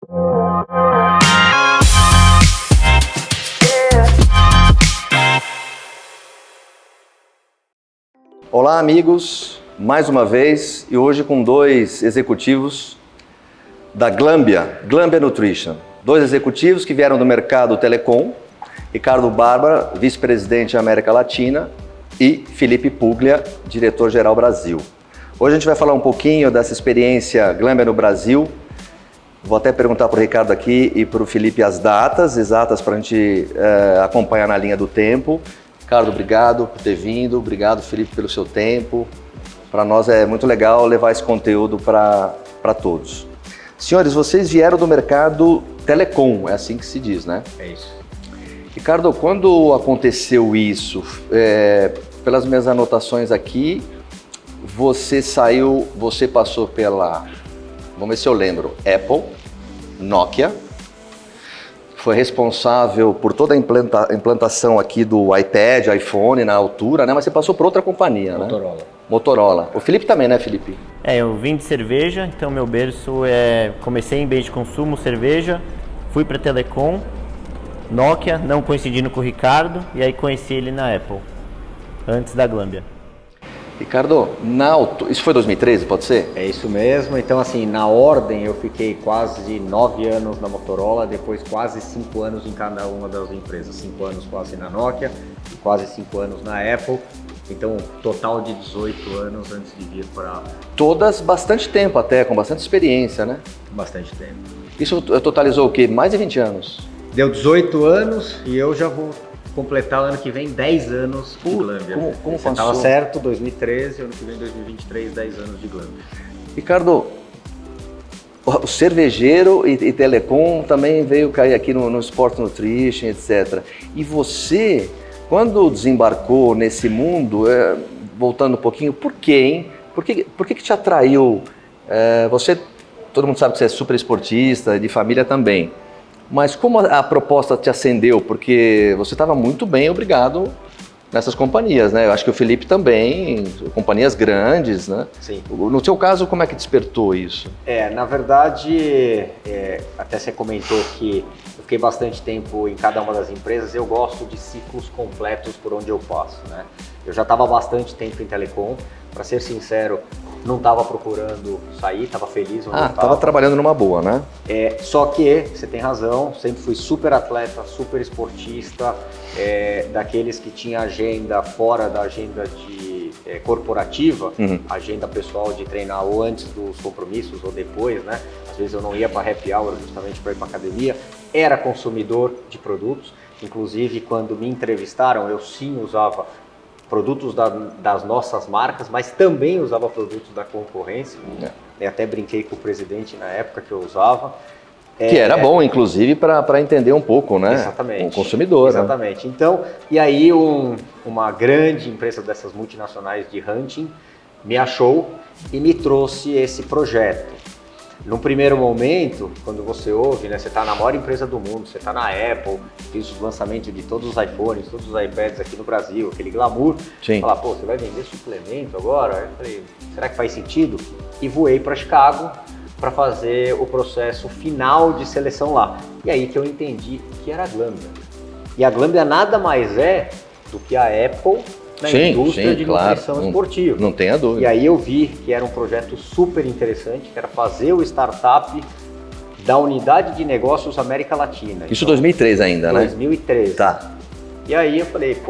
Olá, amigos, mais uma vez, e hoje com dois executivos da Glanbia Nutrition. Dois executivos que vieram do mercado telecom, Ricardo Bárbara, vice-presidente da América Latina, e Felipe Puglia, diretor-geral Brasil. Hoje a gente vai falar um pouquinho dessa experiência Glanbia no Brasil. Vou até perguntar para o Ricardo aqui e para o Felipe as datas exatas para a gente acompanhar na linha do tempo. Ricardo, obrigado por ter vindo, obrigado, Felipe, pelo seu tempo. Para nós é muito legal levar esse conteúdo para todos. Senhores, vocês vieram do mercado telecom, é assim que se diz, né? É isso. Ricardo, quando aconteceu isso, pelas minhas anotações aqui, você passou pela, vamos ver se eu lembro, Apple, Nokia, foi responsável por toda a implantação aqui do iPad, iPhone na altura, né? Mas você passou por outra companhia, Motorola. Né? Motorola. O Felipe também, né, Felipe? Eu vim de cerveja, então meu berço comecei em bem de consumo, cerveja, fui para telecom, Nokia, não coincidindo com o Ricardo, e aí conheci ele na Apple, antes da Glanbia. Ricardo, isso foi 2013, pode ser? É isso mesmo. Então, assim, na ordem eu fiquei quase 9 anos na Motorola, depois quase 5 anos em cada uma das empresas. 5 anos quase na Nokia, quase 5 anos na Apple. Então, total de 18 anos antes de vir para... Todas bastante tempo até, com bastante experiência, né? Bastante tempo. Isso totalizou o quê? Mais de 20 anos? Deu 18 anos e eu já vou completar ano que vem 10 anos de Glanbia. Como você estava certo, 2013, ano que vem 2023, 10 anos de Glanbia. Ricardo, o cervejeiro e telecom também veio cair aqui no Sport Nutrition, etc. E você, quando desembarcou nesse mundo, voltando um pouquinho, por quê, hein? Por que te atraiu? Todo mundo sabe que você é super esportista, de família também. Mas como a proposta te acendeu? Porque você estava muito bem, obrigado, nessas companhias, né? Eu acho que o Felipe também, companhias grandes, né? Sim. No seu caso, como é que despertou isso? Na verdade, até você comentou que eu fiquei bastante tempo em cada uma das empresas, eu gosto de ciclos completos por onde eu passo, né? Eu já estava há bastante tempo em telecom, para ser sincero, não estava procurando sair, estava feliz onde eu estava. Estava trabalhando numa boa, né? Só que, você tem razão, sempre fui super atleta, super esportista, daqueles que tinha agenda fora da agenda corporativa, agenda pessoal de treinar ou antes dos compromissos ou depois, né? Às vezes eu não ia para happy hour justamente para ir para academia, era consumidor de produtos, inclusive quando me entrevistaram eu sim usava produtos das nossas marcas, mas também usava produtos da concorrência. Até brinquei com o presidente na época que eu usava. Que era bom, inclusive, para entender um pouco, né? Exatamente. O consumidor. Exatamente. Né? Então, e aí uma grande empresa dessas multinacionais de hunting me achou e me trouxe esse projeto. Num primeiro momento, quando você ouve, né, você está na maior empresa do mundo, você está na Apple, fiz o lançamento de todos os iPhones, todos os iPads aqui no Brasil, aquele glamour. Sim. Falar, você vai vender suplemento agora? Aí eu falei, será que faz sentido? E voei para Chicago para fazer o processo final de seleção lá. E aí que eu entendi que era a Glanbia. E a Glanbia nada mais é do que a Apple na indústria de nutrição esportiva. Não tenha dúvida. E aí eu vi que era um projeto super interessante, que era fazer o startup da unidade de negócios América Latina. Isso 2003 ainda, 2013. Né? Tá. E aí eu falei,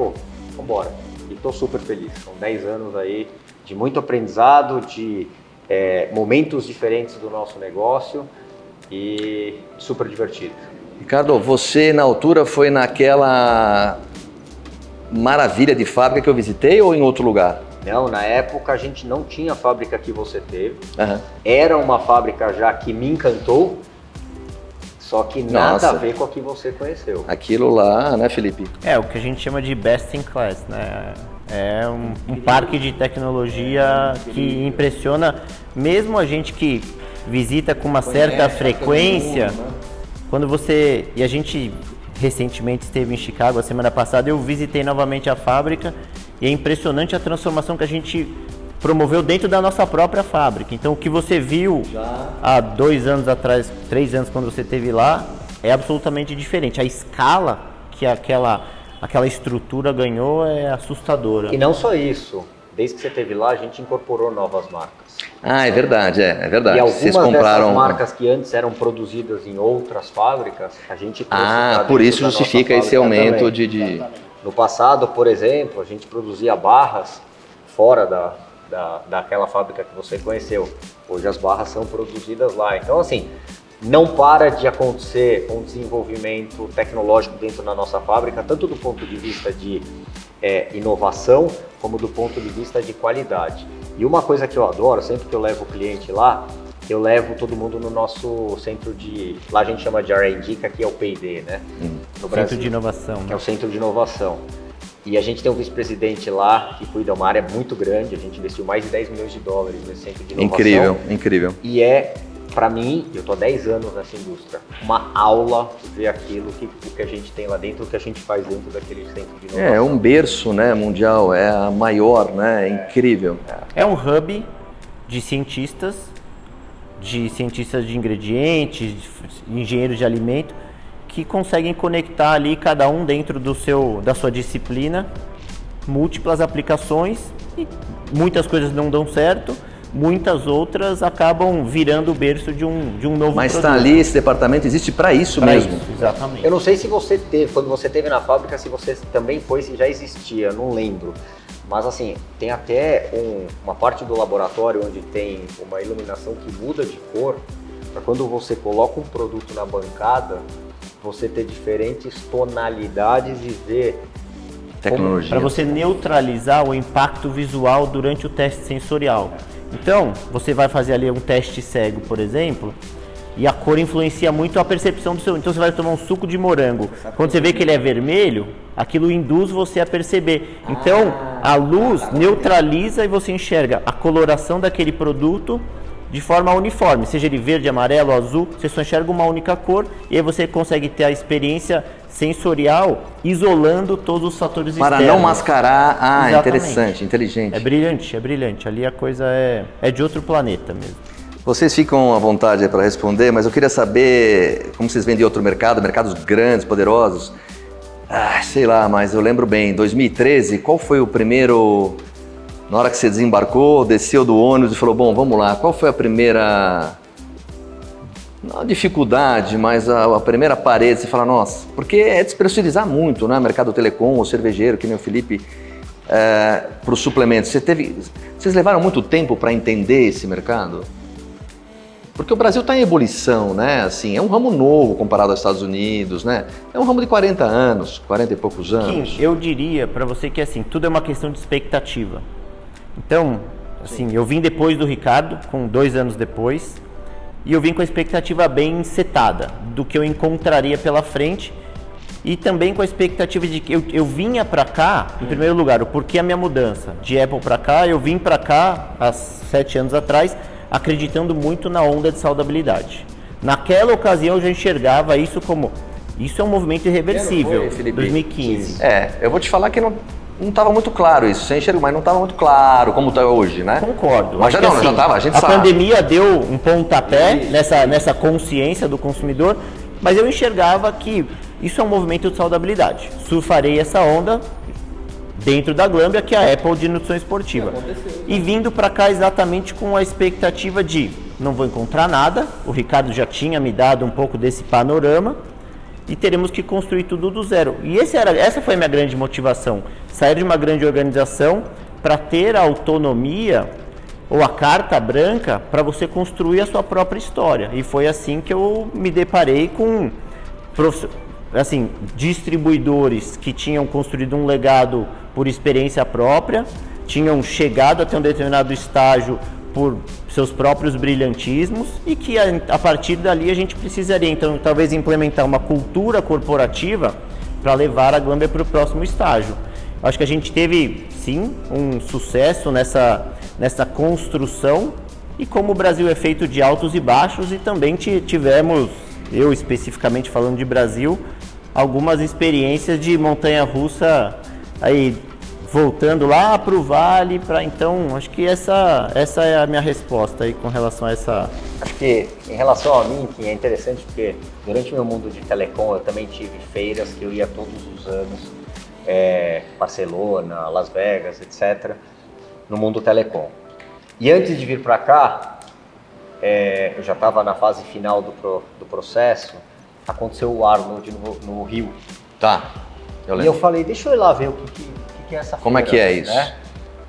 vambora. E tô super feliz. São 10 anos aí de muito aprendizado, de momentos diferentes do nosso negócio e super divertido. Ricardo, você na altura foi naquela maravilha de fábrica que eu visitei ou em outro lugar? Não, na época a gente não tinha a fábrica que você teve. Era uma fábrica já que me encantou, só que nada a ver com a que você conheceu. Aquilo lá, né, Felipe? O que a gente chama de best in class, né? É um parque de tecnologia que impressiona mesmo a gente que visita com uma certa frequência. Quando e a gente recentemente esteve em Chicago, a semana passada eu visitei novamente a fábrica e é impressionante a transformação que a gente promoveu dentro da nossa própria fábrica. Então, o que você viu há 2 anos atrás, 3 anos, quando você esteve lá, é absolutamente diferente. A escala que aquela estrutura ganhou é assustadora. E não só isso, desde que você esteve lá, a gente incorporou novas marcas. Ah, é verdade, é verdade. E algumas Vocês compraram dessas marcas que antes eram produzidas em outras fábricas, a gente trouxe pra por dentro isso da justifica nossa esse fábrica aumento também. de... No passado, por exemplo, a gente produzia barras fora daquela fábrica que você conheceu. Hoje as barras são produzidas lá. Então, assim, não para de acontecer um desenvolvimento tecnológico dentro da nossa fábrica, tanto do ponto de vista de inovação, como do ponto de vista de qualidade. E uma coisa que eu adoro, sempre que eu levo o cliente lá, eu levo todo mundo no nosso centro de... Lá a gente chama de R&D, que aqui é o P&D, né? No Brasil, Centro de inovação. que Né? é o centro de inovação. E a gente tem um vice-presidente lá que cuida de uma área muito grande, a gente investiu mais de 10 milhões de dólares nesse centro de inovação. Incrível, incrível. E para mim, eu tô há 10 anos nessa indústria, uma aula ver aquilo, o que a gente tem lá dentro, o que a gente faz dentro daquele centro de inovação. É um berço, né, mundial, é a maior, né, é incrível. É um hub de cientistas de ingredientes, de engenheiros de alimento, que conseguem conectar ali cada um dentro da sua disciplina, múltiplas aplicações, e muitas coisas não dão certo, muitas outras acabam virando o berço de um novo Mas produto. está ali, esse departamento existe para isso Pra mesmo. isso, exatamente. Eu não sei se você teve, quando você teve na fábrica, se você também foi, se já existia, não lembro. Mas assim, tem até uma parte do laboratório onde tem uma iluminação que muda de cor, para quando você coloca um produto na bancada, você ter diferentes tonalidades e ver Tecnologia. Para você neutralizar o impacto visual durante o teste sensorial. Então, você vai fazer ali um teste cego, por exemplo, e a cor influencia muito a percepção do seu... Então, você vai tomar um suco de morango. Quando você vê que ele é vermelho, aquilo induz você a perceber. Então, a luz neutraliza e você enxerga a coloração daquele produto de forma uniforme, seja ele verde, amarelo, azul, você só enxerga uma única cor e aí você consegue ter a experiência sensorial isolando todos os fatores Para externos. não mascarar. Ah, Exatamente. interessante, inteligente. É brilhante. Ali a coisa é de outro planeta mesmo. Vocês ficam à vontade para responder, mas eu queria saber como vocês vendem em outro mercado, mercados grandes, poderosos. Sei lá, mas eu lembro bem, 2013, qual foi o primeiro... Na hora que você desembarcou, desceu do ônibus e falou, bom, vamos lá, qual foi a primeira... Não a dificuldade, mas a primeira parede, você fala, nossa, porque é despressurizar muito, né? Mercado telecom ou cervejeiro, que nem o Felipe, para os suplementos. Vocês levaram muito tempo para entender esse mercado? Porque o Brasil está em ebulição, né? Assim, é um ramo novo comparado aos Estados Unidos, né? É um ramo de 40 anos, 40 e poucos anos. Kim, eu diria para você que assim, tudo é uma questão de expectativa. Então, assim, eu vim depois do Ricardo, com 2 anos depois, e eu vim com a expectativa bem setada do que eu encontraria pela frente e também com a expectativa de que eu vinha para cá, em primeiro lugar, o porquê a minha mudança de Apple para cá, eu vim para cá há 7 anos atrás, acreditando muito na onda de saudabilidade. Naquela ocasião eu já enxergava isso como, isso é um movimento irreversível, Foi, Felipe? 2015. Eu vou te falar que não estava muito claro isso, você enxerga, mas não estava muito claro como está hoje, né? Concordo. Mas Acho já que, não, já estava, a gente sabe. pandemia deu um pontapé nessa consciência do consumidor, mas eu enxergava que isso é um movimento de saudabilidade. Surfarei essa onda dentro da Glanbia, que é a Apple de nutrição esportiva. E vindo para cá exatamente com a expectativa de não vou encontrar nada, o Ricardo já tinha me dado um pouco desse panorama, e teremos que construir tudo do zero. E essa foi a minha grande motivação, sair de uma grande organização para ter a autonomia ou a carta branca para você construir a sua própria história. E foi assim que eu me deparei com distribuidores que tinham construído um legado por experiência própria, tinham chegado até um determinado estágio por seus próprios brilhantismos e que a partir dali a gente precisaria então talvez implementar uma cultura corporativa para levar a Glanbia para o próximo estágio. Acho que a gente teve sim um sucesso nessa construção e como o Brasil é feito de altos e baixos e também tivemos, eu especificamente falando de Brasil, algumas experiências de montanha-russa aí voltando lá para o Vale, então, acho que essa é a minha resposta aí com relação a essa... Acho que em relação a mim, que é interessante porque durante o meu mundo de telecom eu também tive feiras que eu ia todos os anos, Barcelona, Las Vegas, etc., no mundo telecom. E antes de vir para cá, eu já estava na fase final do processo, aconteceu o Arnold no Rio. Tá, eu E lembro. eu falei, deixa eu ir lá ver o que é essa feira. Como é que é isso? Né?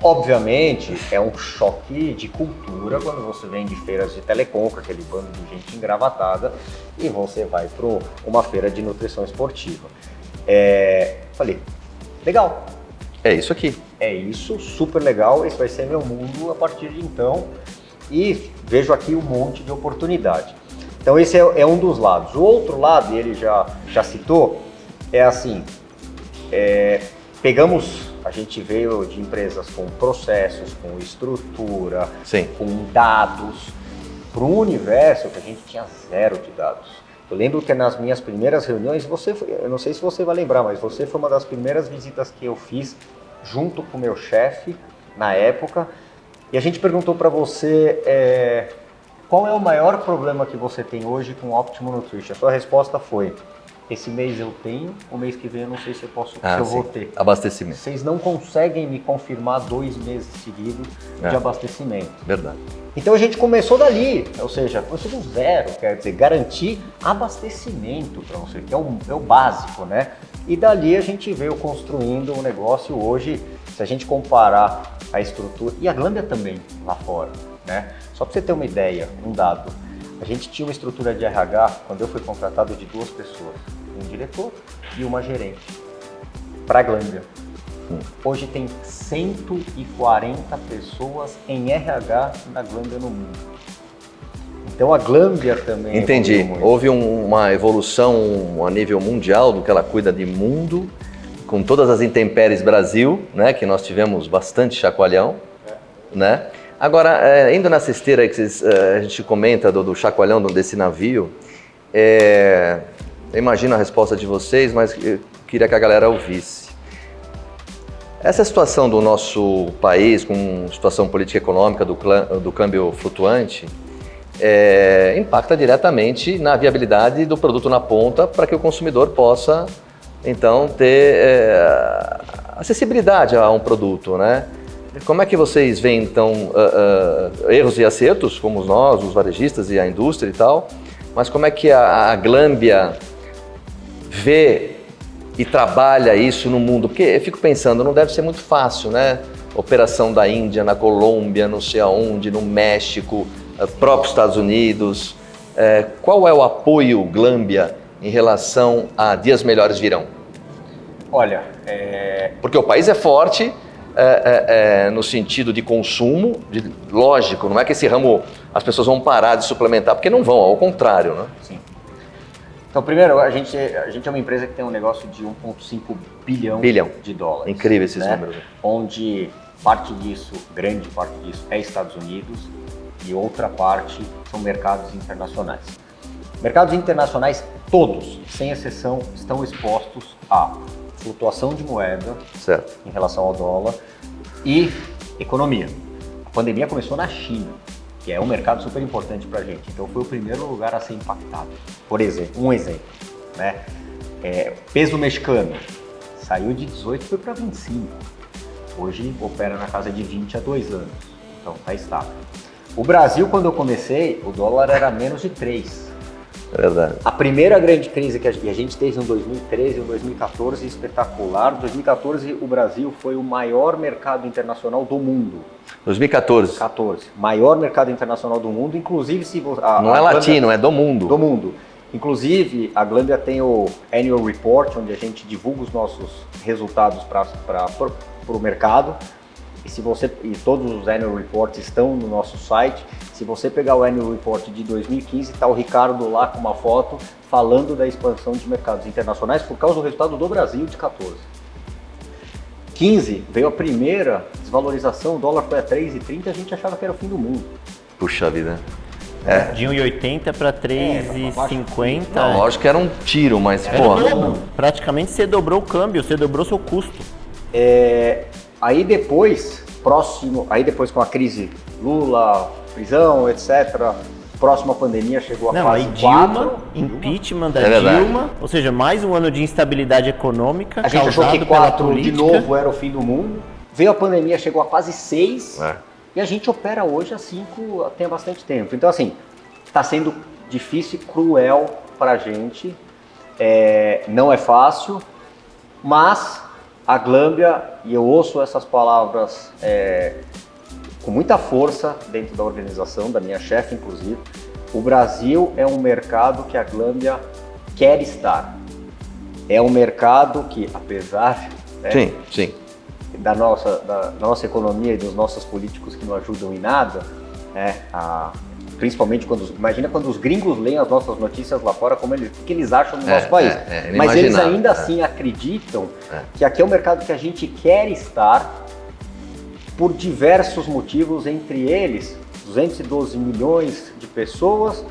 Obviamente, é um choque de cultura quando você vem de feiras de telecom, com aquele bando de gente engravatada, e você vai para uma feira de nutrição esportiva. Falei, legal. É isso aqui. É isso, super legal, esse vai ser meu mundo a partir de então, e vejo aqui um monte de oportunidade. Então esse é um dos lados. O outro lado, e ele já citou, é assim, a gente veio de empresas com processos, com estrutura, Sim. com dados, para um universo que a gente tinha zero de dados. Eu lembro que nas minhas primeiras reuniões, eu não sei se você vai lembrar, mas você foi uma das primeiras visitas que eu fiz junto com o meu chefe na época, e a gente perguntou para você qual é o maior problema que você tem hoje com o Optimum Nutrition. A sua resposta foi: esse mês eu tenho, o mês que vem eu não sei se eu vou ter. Abastecimento. Vocês não conseguem me confirmar 2 meses seguidos de abastecimento. Verdade. Então a gente começou dali, ou seja, começou do zero, quer dizer, garantir abastecimento para você, que é o básico, né? E dali a gente veio construindo um negócio hoje, se a gente comparar a estrutura, e a Glanbia também lá fora, né? Só para você ter uma ideia, um dado, a gente tinha uma estrutura de RH, quando eu fui contratado, de 2 pessoas, um diretor e uma gerente, para a Glanbia. Hoje tem 140 pessoas em RH na Glanbia no mundo. Então a Glanbia também... Entendi. Houve uma evolução a nível mundial do que ela cuida de mundo, com todas as intempéries Brasil, né, que nós tivemos bastante chacoalhão, né? Agora, indo nessa esteira que a gente comenta do chacoalhão desse navio, eu imagino a resposta de vocês, mas eu queria que a galera ouvisse. Essa situação do nosso país, com situação política e econômica do câmbio flutuante, impacta diretamente na viabilidade do produto na ponta para que o consumidor possa, então, ter acessibilidade a um produto, né? Como é que vocês veem, então, erros e acertos, como nós, os varejistas e a indústria e tal, mas como é que a Glanbia vê e trabalha isso no mundo? Porque eu fico pensando, não deve ser muito fácil, né? Operação da Índia, na Colômbia, não sei aonde, no México, próprios Estados Unidos. Qual é o apoio Glanbia em relação a dias melhores virão? Olha, porque o país é forte no sentido de consumo, lógico, não é que esse ramo as pessoas vão parar de suplementar, porque não vão, ao contrário, né? Sim. Então, primeiro, a gente é uma empresa que tem um negócio de 1,5 bilhão de dólares. Incrível esses né? números. Onde grande parte disso é Estados Unidos e outra parte são mercados internacionais. Mercados internacionais, todos, sem exceção, estão expostos a flutuação de moeda Certo. em relação ao dólar e economia. A pandemia começou na China, que é um mercado super importante para a gente. Então foi o primeiro lugar a ser impactado. Por exemplo, né? Peso mexicano saiu de 18 e foi para 25. Hoje opera na casa de 20 há 2 anos. Então está estável. O Brasil, quando eu comecei, o dólar era menos de 3. É verdade. A primeira grande crise que a gente teve em 2013 e 2014, espetacular. Em 2014, o Brasil foi o maior mercado internacional do mundo. 2014. Maior mercado internacional do mundo, inclusive se você... Não é latino, é do mundo. Do mundo. Inclusive, a Glanbia tem o Annual Report, onde a gente divulga os nossos resultados para o mercado. E todos os Annual Reports estão no nosso site. Se você pegar o Annual Report de 2015, está o Ricardo lá com uma foto falando da expansão de mercados internacionais por causa do resultado do Brasil de 14. 15 veio a primeira desvalorização, o dólar foi a 3,30 e a gente achava que era o fim do mundo. Puxa vida. De 1,80 para 3,50. Não, lógico que era um tiro, mas, Praticamente você dobrou o câmbio, você dobrou seu custo. Aí depois com a crise Lula, prisão, etc., próxima pandemia chegou a fase 4. Impeachment da Dilma, ou seja, mais um ano de instabilidade econômica. A gente achou que 4 de novo era o fim do mundo. Veio a pandemia, chegou a fase 6, e a gente opera hoje a 5 tem bastante tempo. Então, assim, está sendo difícil e cruel para a gente, não é fácil, mas a Glanbia, e eu ouço essas palavras com muita força dentro da organização, da minha chefe inclusive, o Brasil é um mercado que a Glanbia quer estar. É um mercado que, apesar da nossa economia e dos nossos políticos que não ajudam em nada, principalmente imagina quando os gringos leem as nossas notícias lá fora, o que eles acham do nosso país. Mas eles ainda assim acreditam que aqui é um mercado que a gente quer estar por diversos motivos, entre eles 212 milhões de pessoas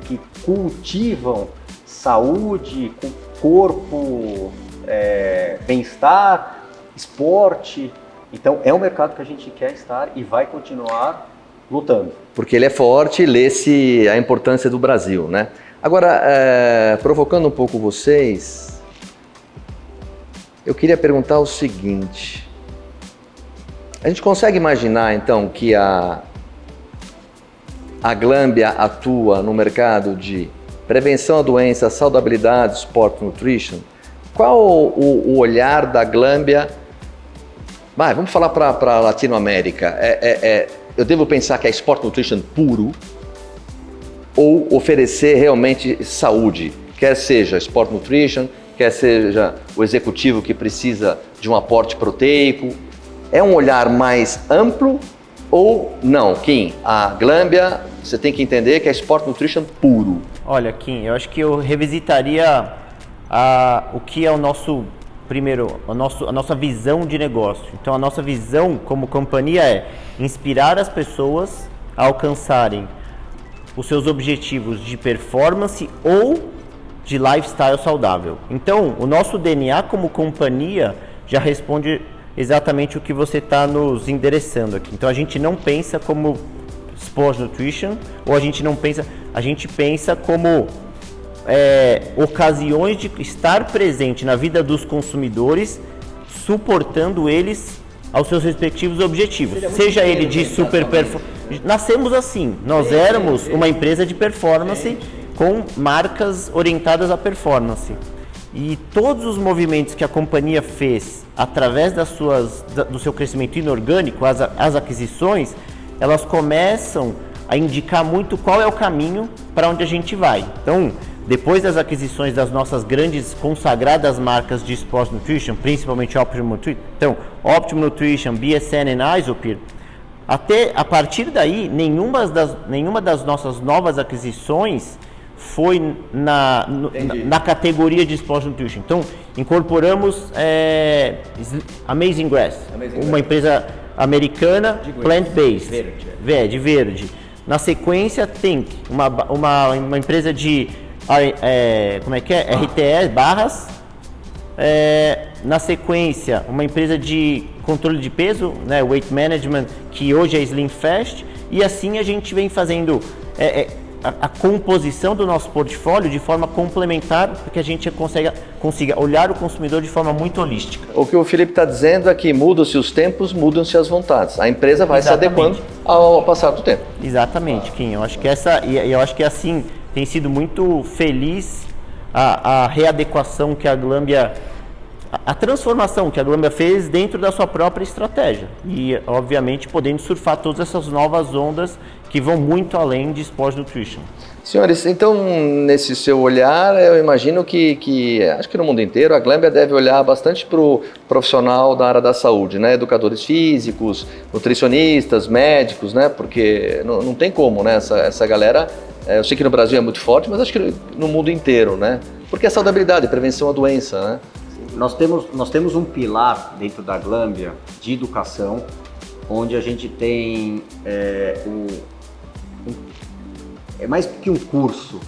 que cultivam saúde, corpo, bem-estar, esporte. Então é um mercado que a gente quer estar e vai continuar lutando. Porque ele é forte e lê-se a importância do Brasil, né? Agora, provocando um pouco vocês, eu queria perguntar o seguinte. A gente consegue imaginar, então, que a Glanbia atua no mercado de prevenção a doenças, saudabilidade, sport nutrition? Qual o olhar da Glanbia? Vamos falar para a Latinoamérica. Eu devo pensar que é sport nutrition puro ou oferecer realmente saúde? Quer seja sport nutrition, quer seja o executivo que precisa de um aporte proteico. É um olhar mais amplo ou não? Kim, a Glanbia, você tem que entender que é sport nutrition puro. Olha, Kim, eu acho que eu revisitaria o que é a nossa visão de negócio. Então, a nossa visão como companhia é inspirar as pessoas a alcançarem os seus objetivos de performance ou de lifestyle saudável. Então, o nosso DNA como companhia já responde exatamente o que você está nos endereçando aqui. Então, a gente não pensa como Sport Nutrition, ou a gente pensa como ocasiões de estar presente na vida dos consumidores, suportando eles aos seus respectivos objetivos. Seja ele de super performance. Nascemos assim, nós éramos uma empresa de performance com marcas orientadas à performance. E todos os movimentos que a companhia fez através do seu crescimento inorgânico, as aquisições, elas começam a indicar muito qual é o caminho para onde a gente vai. Então, depois das aquisições das nossas grandes consagradas marcas de Sport Nutrition, principalmente Optimum Nutrition, então Optimum Nutrition, BSN e Isopir, até a partir daí, nenhuma das nossas novas aquisições foi na categoria de Sport Nutrition. Então, incorporamos Amazing Grass, uma empresa americana, plant-based, de verde. Na sequência, Think, uma empresa de RTS, barras. Na sequência, uma empresa de controle de peso, né, weight management, que hoje é Slim Fast. E assim a gente vem fazendo a composição do nosso portfólio de forma complementar, para que a gente consiga olhar o consumidor de forma muito holística. O que o Felipe está dizendo é que mudam-se os tempos, mudam-se as vontades. A empresa vai se adequando ao passar do tempo. Exatamente, Kim. Eu acho que assim tem sido muito feliz a readequação que a Glanbia, a transformação que a Glanbia fez dentro da sua própria estratégia. E, obviamente, podendo surfar todas essas novas ondas que vão muito além de Sport Nutrition. Senhores, então, nesse seu olhar, eu imagino que acho que no mundo inteiro, a Glanbia deve olhar bastante para o profissional da área da saúde, né? Educadores físicos, nutricionistas, médicos, né? Porque não tem como, né? Essa galera, eu sei que no Brasil é muito forte, mas acho que no mundo inteiro, né? Porque é saudabilidade, prevenção à doença, né? Nós temos um pilar dentro da Glanbia de educação, onde a gente tem é mais do que um curso,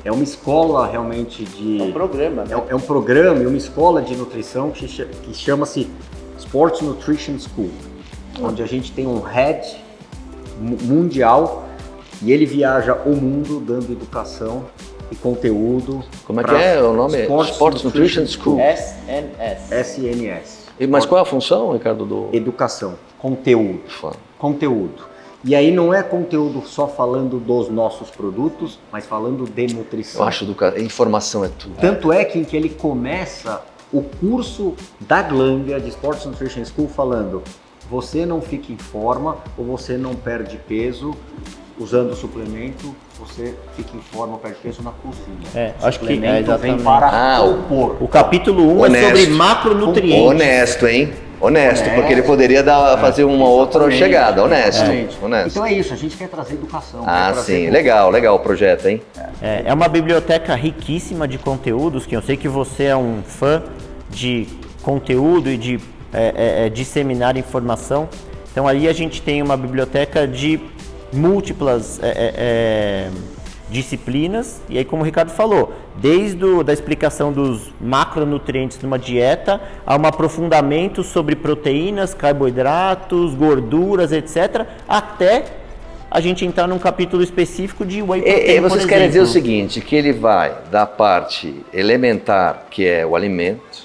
é uma escola realmente de... É um programa, né? É um programa e uma escola de nutrição que chama-se Sports Nutrition School, onde a gente tem um head mundial e ele viaja o mundo dando educação e conteúdo. Como é que é o nome? Sports Nutrition School. SNS. Mas qual é a função, Ricardo? Educação, conteúdo. E aí não é conteúdo só falando dos nossos produtos, mas falando de nutrição. Eu acho que informação é tudo. Tanto é que ele começa o curso da Glanbia de Sports Nutrition School falando: você não fica em forma ou você não perde peso usando o suplemento, você fica em forma, perde peso na cozinha. Acho que vem para compor. O capítulo 1 é sobre macronutrientes. Honesto, hein? Honesto, porque ele poderia fazer uma outra chegada. Honesto. Então é isso, a gente quer trazer educação. Sim, legal o projeto, hein? É uma biblioteca riquíssima de conteúdos, que eu sei que você é um fã de conteúdo e de disseminar informação. Então ali a gente tem uma biblioteca de múltiplas disciplinas, e aí como o Ricardo falou, desde da explicação dos macronutrientes numa dieta, a um aprofundamento sobre proteínas, carboidratos, gorduras, etc., até a gente entrar num capítulo específico de whey protein, vocês querem dizer o seguinte, que ele vai da parte elementar, que é o alimento,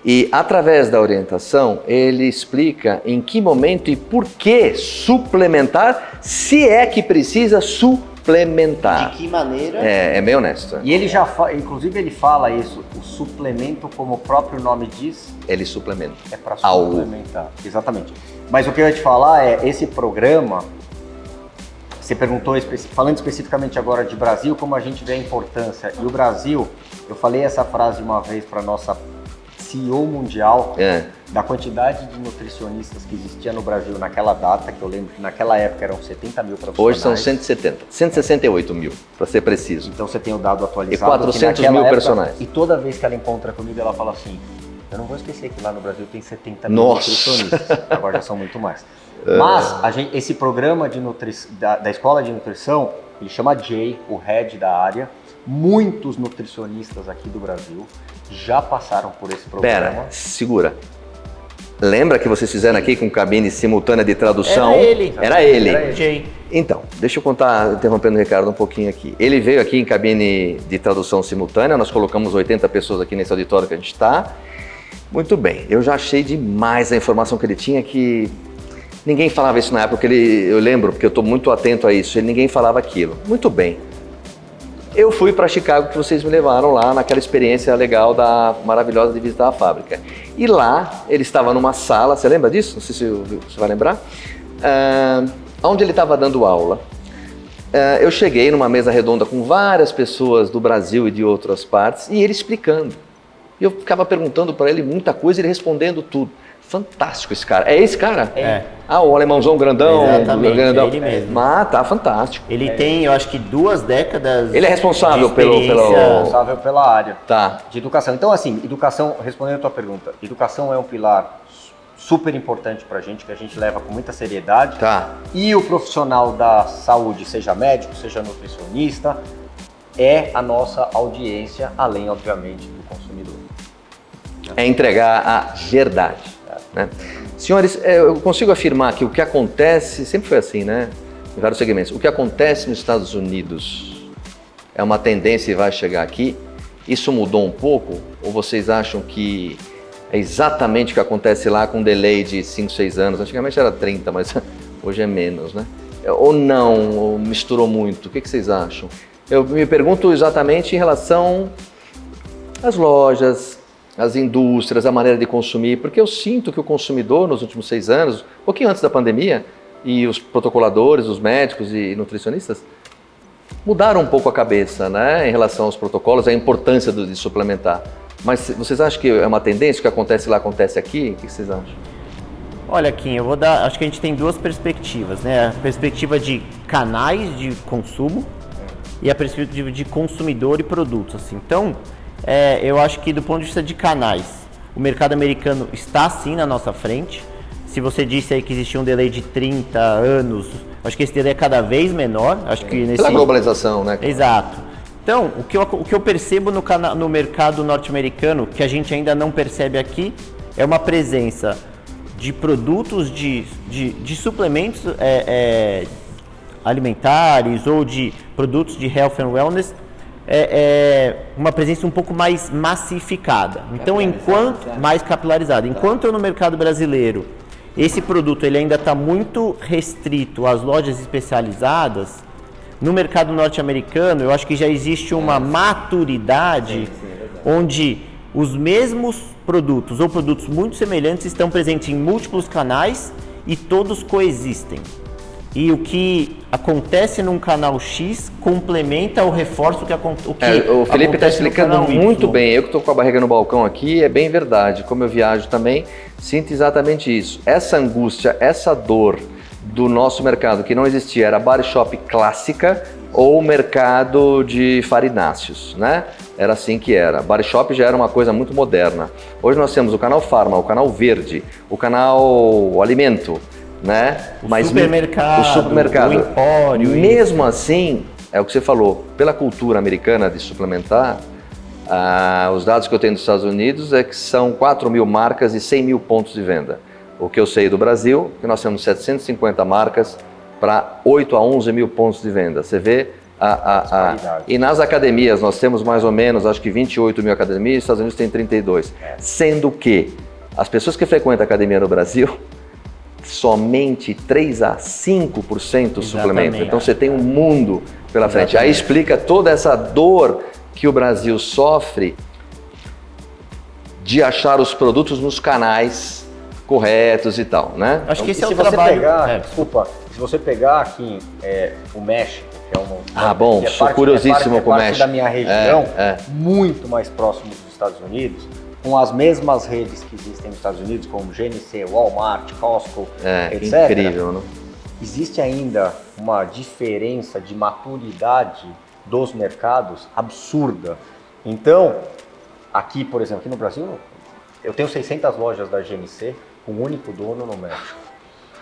e através da orientação, ele explica em que momento e por que suplementar, se é que precisa suplementar. De que maneira? É bem honesto. E ele inclusive ele fala isso, o suplemento, como o próprio nome diz, ele suplementa. É para suplementar. Exatamente. Mas o que eu ia te falar é, esse programa, você perguntou, falando especificamente agora de Brasil, como a gente vê a importância. E o Brasil, eu falei essa frase uma vez para nossa CEO mundial, da quantidade de nutricionistas que existia no Brasil naquela data, que eu lembro que naquela época eram 70 mil profissionais. Hoje são 168 mil, para ser preciso. Então você tem o dado atualizado. E 400 mil personagens. E toda vez que ela encontra comigo, ela fala assim, eu não vou esquecer que lá no Brasil tem 70 mil nutricionistas, agora já são muito mais. Mas esse programa da Escola de Nutrição, ele chama Jay, o head da área. Muitos nutricionistas aqui do Brasil já passaram por esse programa. Pera, segura. Lembra que vocês fizeram aqui com cabine simultânea de tradução? Era ele. Jay. Então, deixa eu contar, interrompendo o Ricardo um pouquinho aqui. Ele veio aqui em cabine de tradução simultânea, nós colocamos 80 pessoas aqui nesse auditório que a gente está. Muito bem, eu já achei demais a informação que ele tinha, que ninguém falava isso na época, eu lembro, porque eu estou muito atento a isso, ninguém falava aquilo. Muito bem. Eu fui para Chicago, que vocês me levaram lá naquela experiência legal maravilhosa de visitar a fábrica. E lá, ele estava numa sala, você lembra disso? Não sei se você vai lembrar. Onde ele estava dando aula. Eu cheguei numa mesa redonda com várias pessoas do Brasil e de outras partes, e ele explicando. E eu ficava perguntando para ele muita coisa e ele respondendo tudo. Fantástico esse cara. É esse cara? O alemãozão grandão. Exatamente, grandão. É ele mesmo. Tá fantástico. Ele tem, eu acho que 2 décadas. Ele é responsável responsável pela área de educação. Então, assim, educação, respondendo a tua pergunta, educação é um pilar super importante pra gente, que a gente leva com muita seriedade. E o profissional da saúde, seja médico, seja nutricionista, é a nossa audiência, além, obviamente, do consumidor. É entregar a verdade. Né? Senhores, eu consigo afirmar que o que acontece, sempre foi assim, né? Em vários segmentos, o que acontece nos Estados Unidos é uma tendência e vai chegar aqui. Isso mudou um pouco? Ou vocês acham que é exatamente o que acontece lá com um delay de 5, 6 anos? Antigamente era 30, mas hoje é menos, né? Ou não, ou misturou muito? O que vocês acham? Eu me pergunto exatamente em relação às lojas, as indústrias, a maneira de consumir, porque eu sinto que o consumidor nos últimos 6 anos, um pouquinho antes da pandemia, e os protocoladores, os médicos e nutricionistas, mudaram um pouco a cabeça, né, em relação aos protocolos, a importância de suplementar. Mas vocês acham que é uma tendência, o que acontece lá acontece aqui? O que vocês acham? Olha, Kim, acho que a gente tem 2 perspectivas, né? A perspectiva de canais de consumo e a perspectiva de consumidor e produtos, assim. Então, eu acho que do ponto de vista de canais, o mercado americano está sim na nossa frente. Se você disse aí que existia um delay de 30 anos, acho que esse delay é cada vez menor. Acho que pela globalização, né? Exato. Então, o que eu percebo no mercado norte-americano, que a gente ainda não percebe aqui, é uma presença de produtos de suplementos alimentares ou de produtos de health and wellness uma presença um pouco mais massificada. Então, mais capilarizada. Enquanto no mercado brasileiro esse produto ele ainda está muito restrito às lojas especializadas, no mercado norte-americano eu acho que já existe uma maturidade onde os mesmos produtos ou produtos muito semelhantes estão presentes em múltiplos canais e todos coexistem. E o que acontece num canal X complementa ou reforça o Felipe está explicando muito bem. Eu que estou com a barriga no balcão aqui, é bem verdade. Como eu viajo também, sinto exatamente isso. Essa angústia, essa dor do nosso mercado que não existia, era body shop clássica ou mercado de farináceos, né? Era assim que era. Body shop já era uma coisa muito moderna. Hoje nós temos o canal Farma, o canal Verde, o canal Alimento, né? O supermercado, o empório. Mesmo assim, é o que você falou, pela cultura americana de suplementar, os dados que eu tenho dos Estados Unidos é que são 4.000 marcas e 100 mil pontos de venda. O que eu sei do Brasil, que nós temos 750 marcas para 8 a 11 mil pontos de venda. Você vê e nas academias nós temos mais ou menos, acho que 28 mil academias, os Estados Unidos tem 32. Sendo que as pessoas que frequentam a academia no Brasil, somente 3 a 5% suplemento. Então você tem um mundo pela frente. Aí explica toda essa dor que o Brasil sofre de achar os produtos nos canais corretos e tal, né? Acho que esse então, é o trabalho. Se você pegar aqui o México, que é sou curiosíssimo com o México. Da minha região, muito mais próximo dos Estados Unidos, com as mesmas redes que existem nos Estados Unidos, como GNC, Walmart, Costco, etc. Incrível, né? Existe ainda uma diferença de maturidade dos mercados absurda. Então, aqui, por exemplo, aqui no Brasil, eu tenho 600 lojas da GNC com um único dono no México.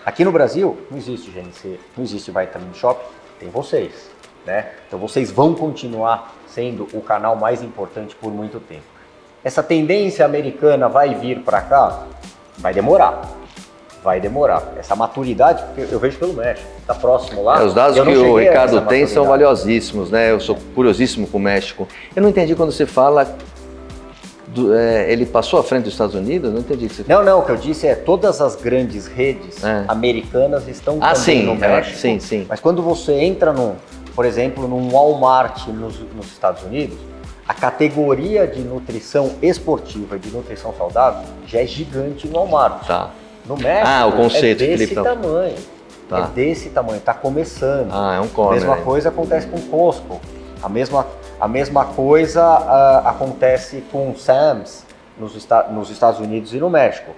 Aqui no Brasil, não existe GNC, não existe Vitamin Shop, tem vocês, né? Então vocês vão continuar sendo o canal mais importante por muito tempo. Essa tendência americana vai vir para cá? Vai demorar. Essa maturidade, eu vejo pelo México, está próximo lá. Os dados que o Ricardo tem são valiosíssimos, né? Eu sou curiosíssimo com o México. Eu não entendi quando você fala, ele passou à frente dos Estados Unidos? Não entendi o que você falou. Não, o que eu disse é todas as grandes redes americanas estão também no México. Sim. Mas quando você entra, por exemplo, num Walmart nos Estados Unidos, a categoria de nutrição esportiva e de nutrição saudável já é gigante no Walmart. Tá. No México, o conceito, é desse Felipe, tamanho. Tá. É desse tamanho, está começando. É um corner. A mesma coisa acontece com Costco. A mesma coisa acontece com Sam's nos Estados Unidos e no México.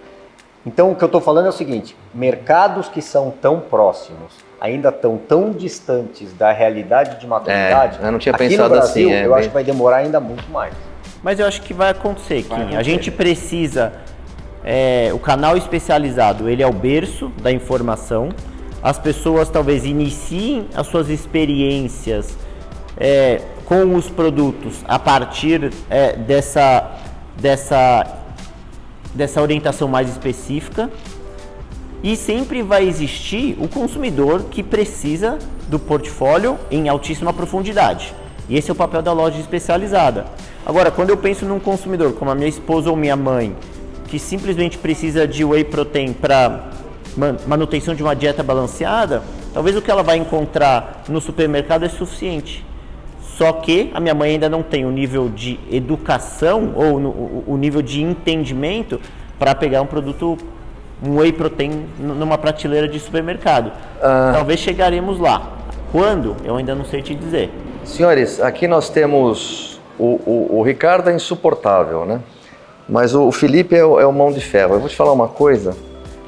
Então, o que eu estou falando é o seguinte, mercados que são tão próximos, ainda estão tão distantes da realidade de maturidade, eu não tinha aqui pensado no Brasil, assim. Eu acho que vai demorar ainda muito mais. Mas eu acho que vai acontecer, Kim. A gente precisa... o canal especializado, ele é o berço da informação. As pessoas talvez iniciem as suas experiências com os produtos a partir dessa orientação mais específica. E sempre vai existir o consumidor que precisa do portfólio em altíssima profundidade. E esse é o papel da loja especializada. Agora, quando eu penso num consumidor, como a minha esposa ou minha mãe, que simplesmente precisa de whey protein para manutenção de uma dieta balanceada, talvez o que ela vai encontrar no supermercado é suficiente. Só que a minha mãe ainda não tem o nível de educação ou o nível de entendimento para pegar um whey protein numa prateleira de supermercado. Talvez chegaremos lá. Quando? Eu ainda não sei te dizer. Senhores, aqui nós temos o Ricardo é insuportável, né? Mas o Felipe é o mão de ferro. Eu vou te falar uma coisa,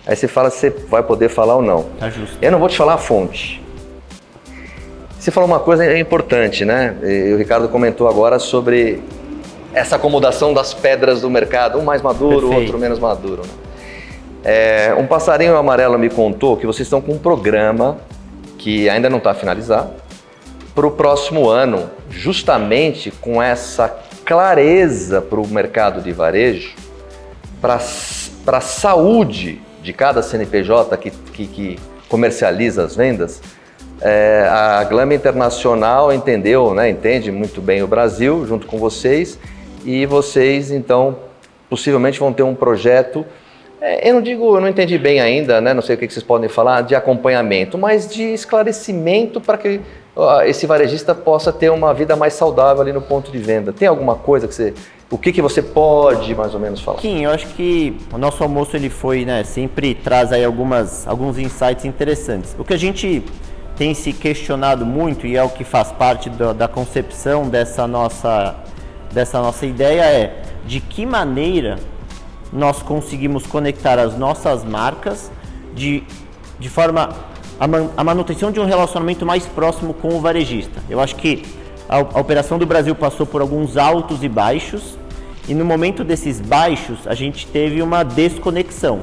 aí você fala se você vai poder falar ou não. Tá justo. Eu não vou te falar a fonte. Você falou uma coisa importante, né? E o Ricardo comentou agora sobre essa acomodação das pedras do mercado, um mais maduro, Perfeito. Outro menos maduro. Né? Um passarinho amarelo me contou que vocês estão com um programa que ainda não está finalizado para o próximo ano, justamente com essa clareza para o mercado de varejo, para a saúde de cada CNPJ que comercializa as vendas, a Glanbia Internacional entendeu, né, entende muito bem o Brasil junto com vocês, e vocês então possivelmente vão ter um projeto, eu não entendi bem ainda, né, não sei o que vocês podem falar, de acompanhamento, mas de esclarecimento para que esse varejista possa ter uma vida mais saudável ali no ponto de venda. Tem alguma coisa o que você pode mais ou menos falar? Kim, eu acho que o nosso almoço ele foi, né, sempre traz aí alguns insights interessantes. O que a gente tem se questionado muito, e é o que faz parte da concepção dessa nossa ideia, é de que maneira nós conseguimos conectar as nossas marcas de forma a manutenção de um relacionamento mais próximo com o varejista. Eu acho que a operação do Brasil passou por alguns altos e baixos, e no momento desses baixos a gente teve uma desconexão,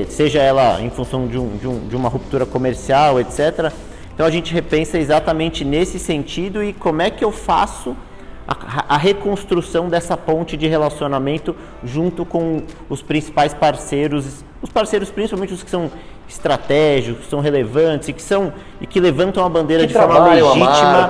seja ela em função de uma ruptura comercial, etc. Então a gente repensa exatamente nesse sentido, e como é que eu faço a reconstrução dessa ponte de relacionamento junto com os principais parceiros, principalmente os que são estratégicos, que são relevantes e que levantam a bandeira de forma legítima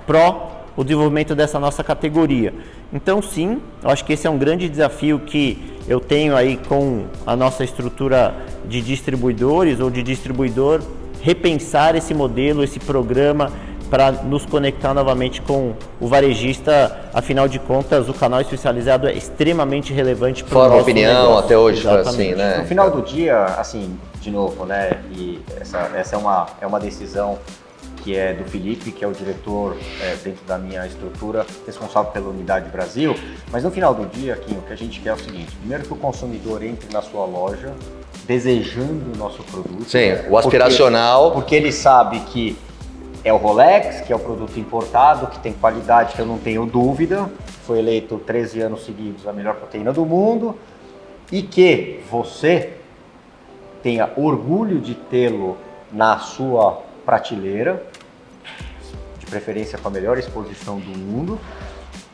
pró o desenvolvimento dessa nossa categoria. Então sim, eu acho que esse é um grande desafio que eu tenho aí com a nossa estrutura de distribuidores ou de distribuidor, repensar esse modelo, esse programa, para nos conectar novamente com o varejista. Afinal de contas, o canal especializado é extremamente relevante para o nosso opinião negócio. Até hoje, Exatamente. assim, né? No final do dia, assim, de novo, né, e essa é uma decisão que é do Felipe, que é o diretor dentro da minha estrutura, responsável pela Unidade Brasil, mas no final do dia, Kim, o que a gente quer é o seguinte: primeiro que o consumidor entre na sua loja desejando o nosso produto. Sim, o aspiracional. Porque ele sabe que é o Rolex, que é o produto importado, que tem qualidade, que eu não tenho dúvida, foi eleito 13 anos seguidos a melhor proteína do mundo, e que você tenha orgulho de tê-lo na sua prateleira, de preferência com a melhor exposição do mundo,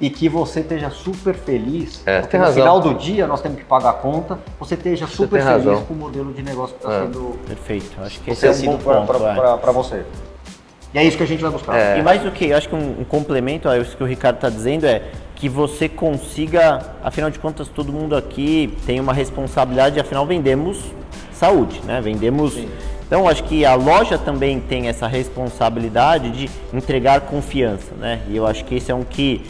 e que você esteja super feliz, porque no final do dia nós temos que pagar a conta, você esteja super feliz com o modelo de negócio que está sendo... Perfeito, acho que esse é um bom ponto para você. E é isso que a gente vai buscar. E mais do que, eu acho que um complemento a isso que o Ricardo está dizendo é que você consiga, afinal de contas, todo mundo aqui tem uma responsabilidade, afinal vendemos saúde, né? Vendemos... Sim. Então, acho que a loja também tem essa responsabilidade de entregar confiança, né? E eu acho que esse é o que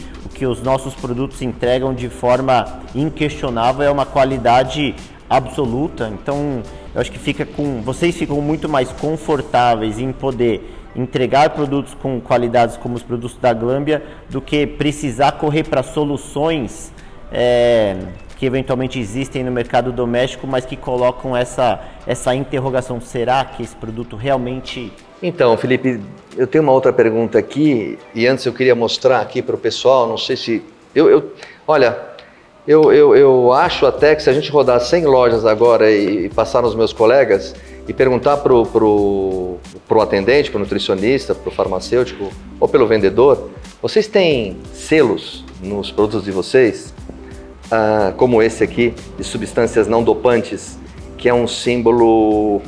os nossos produtos entregam de forma inquestionável, é uma qualidade absoluta. Então, eu acho que vocês ficam muito mais confortáveis em poder entregar produtos com qualidades como os produtos da Glanbia do que precisar correr para soluções que eventualmente existem no mercado doméstico, mas que colocam essa interrogação: será que esse produto realmente... Então, Felipe, eu tenho uma outra pergunta aqui, e antes eu queria mostrar aqui para o pessoal, não sei se... Eu acho até que se a gente rodar 100 lojas agora e passar nos meus colegas e perguntar pro atendente, pro nutricionista, pro farmacêutico ou pelo vendedor, vocês têm selos nos produtos de vocês, como esse aqui, de substâncias não dopantes, que é um símbolo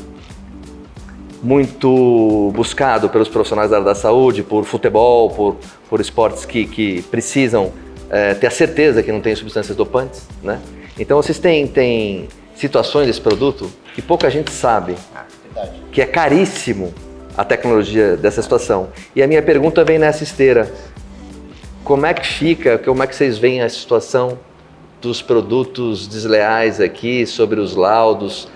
muito buscado pelos profissionais da área da saúde, por futebol, por esportes que precisam ter a certeza que não tem substâncias dopantes, né? Então vocês têm situações desse produto que pouca gente sabe, que é caríssimo a tecnologia dessa situação. E a minha pergunta vem nessa esteira: como é que vocês veem a situação dos produtos desleais aqui, sobre os laudos,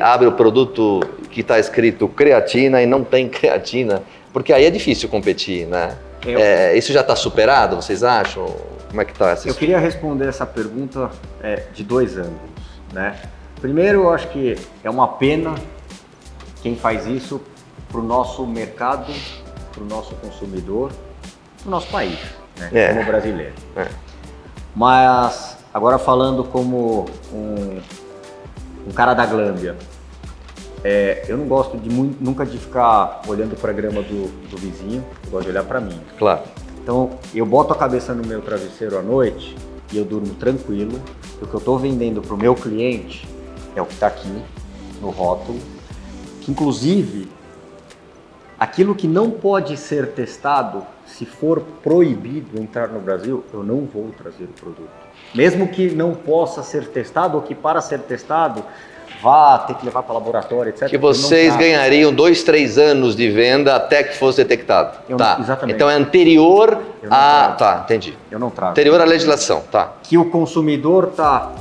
abre o produto que está escrito creatina e não tem creatina, porque aí é difícil competir, né? Isso já está superado, vocês acham? Como é que está essa história? Eu queria responder essa pergunta de dois ângulos, né? Primeiro, eu acho que é uma pena quem faz isso para o nosso mercado, para o nosso consumidor, para o nosso país, né? Como brasileiro. Mas, agora falando como um cara da Glanbia, eu não gosto nunca de ficar olhando para a grama do vizinho, eu gosto de olhar para mim. Claro. Então, eu boto a cabeça no meu travesseiro à noite e eu durmo tranquilo. O que eu estou vendendo para o meu cliente é o que está aqui no rótulo, que inclusive aquilo que não pode ser testado, se for proibido entrar no Brasil, eu não vou trazer o produto. Mesmo que não possa ser testado ou que para ser testado vá ter que levar para laboratório, etc. Que vocês ganhariam 2, 3 anos de venda até que fosse detectado. Exatamente. Então é anterior a... Tá, entendi. Eu não trago. Anterior à legislação, tá. Que o consumidor está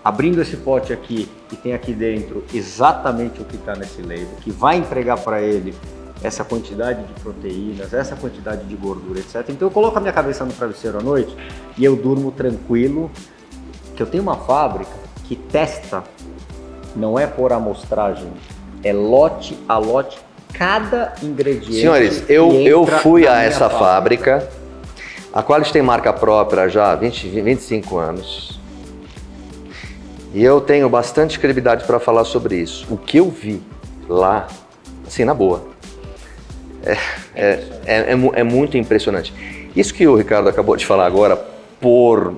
abrindo esse pote aqui e tem aqui dentro exatamente o que está nesse label, que vai entregar para ele essa quantidade de proteínas, essa quantidade de gordura, etc. Então eu coloco a minha cabeça no travesseiro à noite e eu durmo tranquilo, que eu tenho uma fábrica que testa, não é por amostragem, é lote a lote, cada ingrediente. Senhores, eu fui a essa fábrica. A Qualis tem marca própria já há 25 anos. E eu tenho bastante credibilidade para falar sobre isso. O que eu vi lá, assim, na boa, é muito impressionante. Isso que o Ricardo acabou de falar agora, por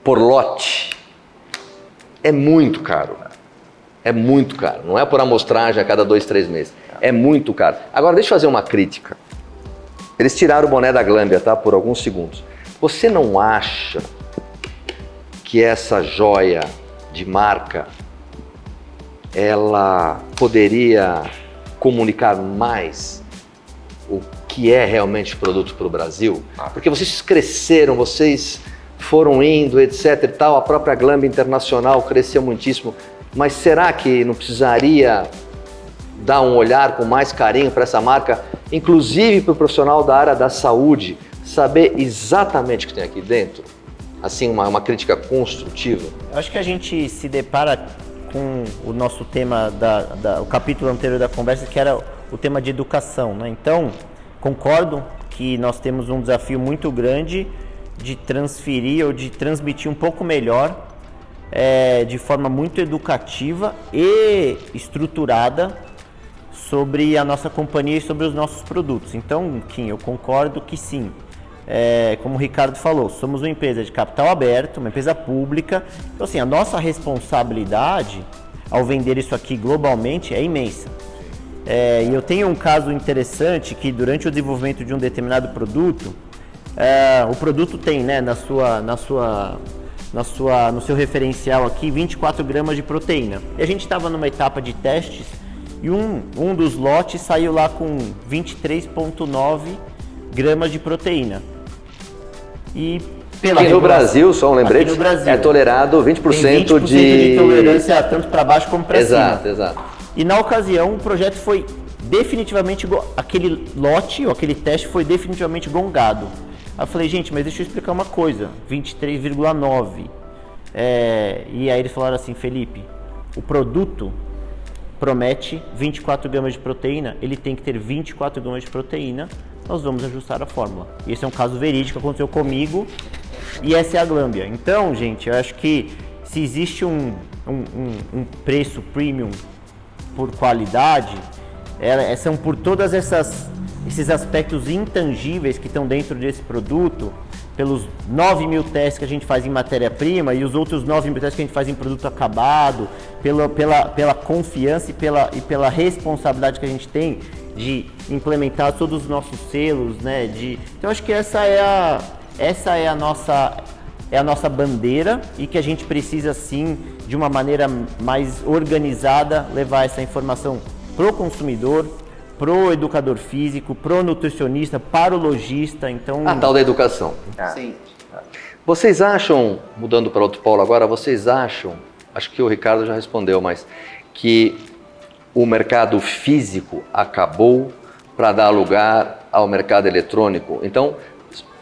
lote, é muito caro. É muito caro. Não é por amostragem a cada 2, 3 meses. É muito caro. Agora, deixa eu fazer uma crítica. Eles tiraram o boné da Glanbia, tá? Por alguns segundos. Você não acha que essa joia de marca, ela poderia comunicar mais o que é realmente produto para o Brasil? Porque vocês cresceram, vocês foram indo, etc e tal, a própria Glanbia Internacional cresceu muitíssimo, mas será que não precisaria dar um olhar com mais carinho para essa marca, inclusive para o profissional da área da saúde, saber exatamente o que tem aqui dentro? Assim, uma crítica construtiva? Eu acho que a gente se depara com o nosso tema, o capítulo anterior da conversa, que era o tema de educação, né? Então, concordo que nós temos um desafio muito grande de transferir ou de transmitir um pouco melhor, de forma muito educativa e estruturada, sobre a nossa companhia e sobre os nossos produtos. Então, Kim, eu concordo que sim. Como o Ricardo falou, somos uma empresa de capital aberto, uma empresa pública. Então, assim, a nossa responsabilidade ao vender isso aqui globalmente é imensa. E eu tenho um caso interessante que durante o desenvolvimento de um determinado produto, o produto tem, né, no seu referencial aqui 24 gramas de proteína. E a gente estava numa etapa de testes e um dos lotes saiu lá com 23,9 gramas de proteína. E aqui no Brasil, só um lembrete, é tolerado 20% de tolerância tanto para baixo como para cima. Exato. E na ocasião o projeto foi definitivamente, aquele lote ou aquele teste foi definitivamente gongado. Aí eu falei, gente, mas deixa eu explicar uma coisa, 23,9. E aí eles falaram assim, Felipe, o produto promete 24 gramas de proteína, ele tem que ter 24 gramas de proteína, nós vamos ajustar a fórmula. Esse é um caso verídico que aconteceu comigo e essa é a Glanbia. Então, gente, eu acho que se existe um preço premium por qualidade, são por todas esses aspectos intangíveis que estão dentro desse produto, pelos 9 mil testes que a gente faz em matéria-prima e os outros 9 mil testes que a gente faz em produto acabado, pela confiança e pela responsabilidade que a gente tem de implementar todos os nossos selos, né? Então acho que essa é a nossa bandeira e que a gente precisa sim, de uma maneira mais organizada, levar essa informação pro consumidor, pro educador físico, pro nutricionista, para o lojista. Então, a tal da educação. Sim. Vocês acham, mudando para outro polo agora, vocês acham, acho que o Ricardo já respondeu, mas que o mercado físico acabou para dar lugar ao mercado eletrônico? Então,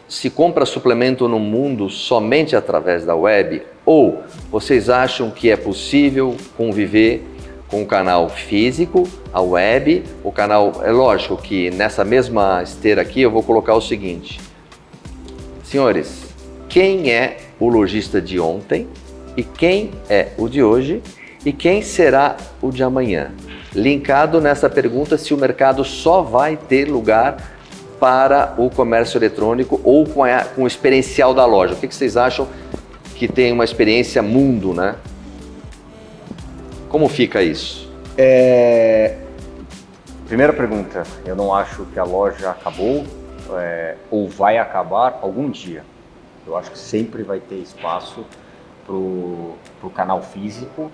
se compra suplemento no mundo somente através da web, ou vocês acham que é possível conviver com o canal físico, a web, o canal... É lógico que nessa mesma esteira aqui eu vou colocar o seguinte. Senhores, quem é o lojista de ontem e quem é o de hoje e quem será o de amanhã? Linkado nessa pergunta se o mercado só vai ter lugar para o comércio eletrônico ou com o experiencial da loja. O que vocês acham? que tem uma experiência mundo, né? Como fica isso? Primeira pergunta, eu não acho que a loja acabou ou vai acabar algum dia. Eu acho que sempre vai ter espaço para o canal físico.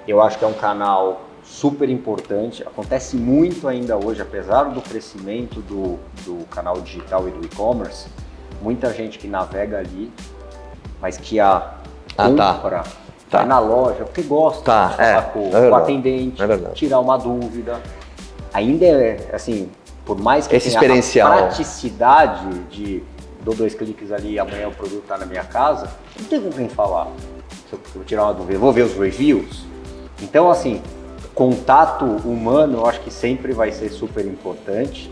Eu acho que é um canal super importante, acontece muito ainda hoje, apesar do crescimento do canal digital e do e-commerce, muita gente que navega ali, mas que a compra vai na loja, porque gosta de falar com o atendente, tirar uma dúvida. Ainda assim, por mais que esse tenha a praticidade de dou 2 cliques ali e amanhã o produto está na minha casa, não tem com quem falar. Se eu vou tirar uma dúvida, eu vou ver os reviews. Então, assim, contato humano eu acho que sempre vai ser super importante.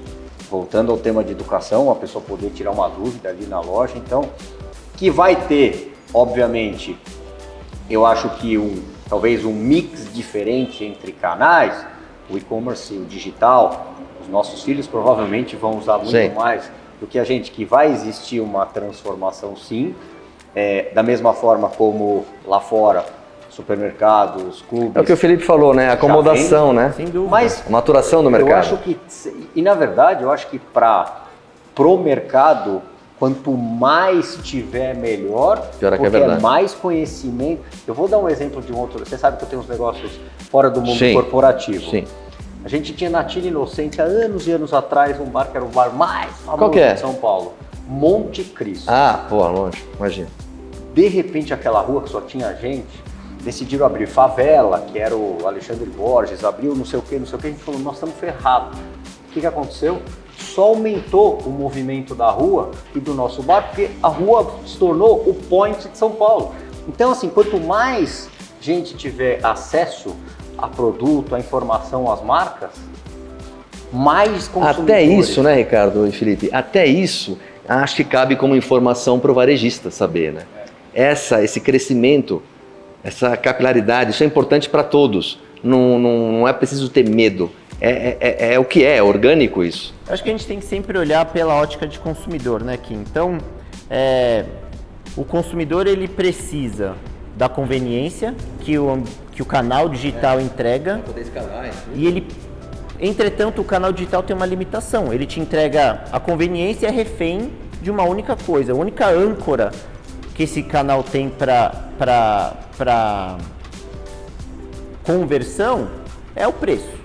Voltando ao tema de educação, a pessoa poder tirar uma dúvida ali na loja. Então, que vai ter, obviamente, eu acho que talvez um mix diferente entre canais, o e-commerce e o digital. Os nossos filhos provavelmente vão usar muito mais do que a gente, que vai existir uma transformação sim, da mesma forma como lá fora, supermercados, clubes... É o que o Felipe falou, né? Acomodação, né? Sem dúvida. Mas a maturação do mercado. Eu acho que, e na verdade, eu acho que pro mercado, quanto mais tiver, melhor, porque é mais conhecimento. Eu vou dar um exemplo de um outro, você sabe que eu tenho uns negócios fora do mundo corporativo. Sim. A gente tinha na Tina Inocência, anos e anos atrás, um bar que era o bar mais famoso de São Paulo, Monte Cristo. Ah, pô, longe, imagina. De repente, aquela rua que só tinha gente, decidiram abrir Favela, que era o Alexandre Borges, abriu não sei o que, a gente falou, nós estamos ferrados. O que aconteceu? Só aumentou o movimento da rua e do nosso bar, porque a rua se tornou o point de São Paulo. Então, assim, quanto mais gente tiver acesso a produto, a informação, às marcas, mais consumidores. Até isso, né, Ricardo e Felipe? Até isso, acho que cabe como informação para o varejista saber, né? Esse crescimento, essa capilaridade, isso é importante para todos. Não é preciso ter medo. É o que é orgânico isso. Eu acho que a gente tem que sempre olhar pela ótica de consumidor, né, Kim? Então, o consumidor ele precisa da conveniência que o canal digital entrega. Poder escalar, e ele, entretanto, o canal digital tem uma limitação. Ele te entrega a conveniência e é refém de uma única coisa. A única âncora que esse canal tem para conversão é o preço.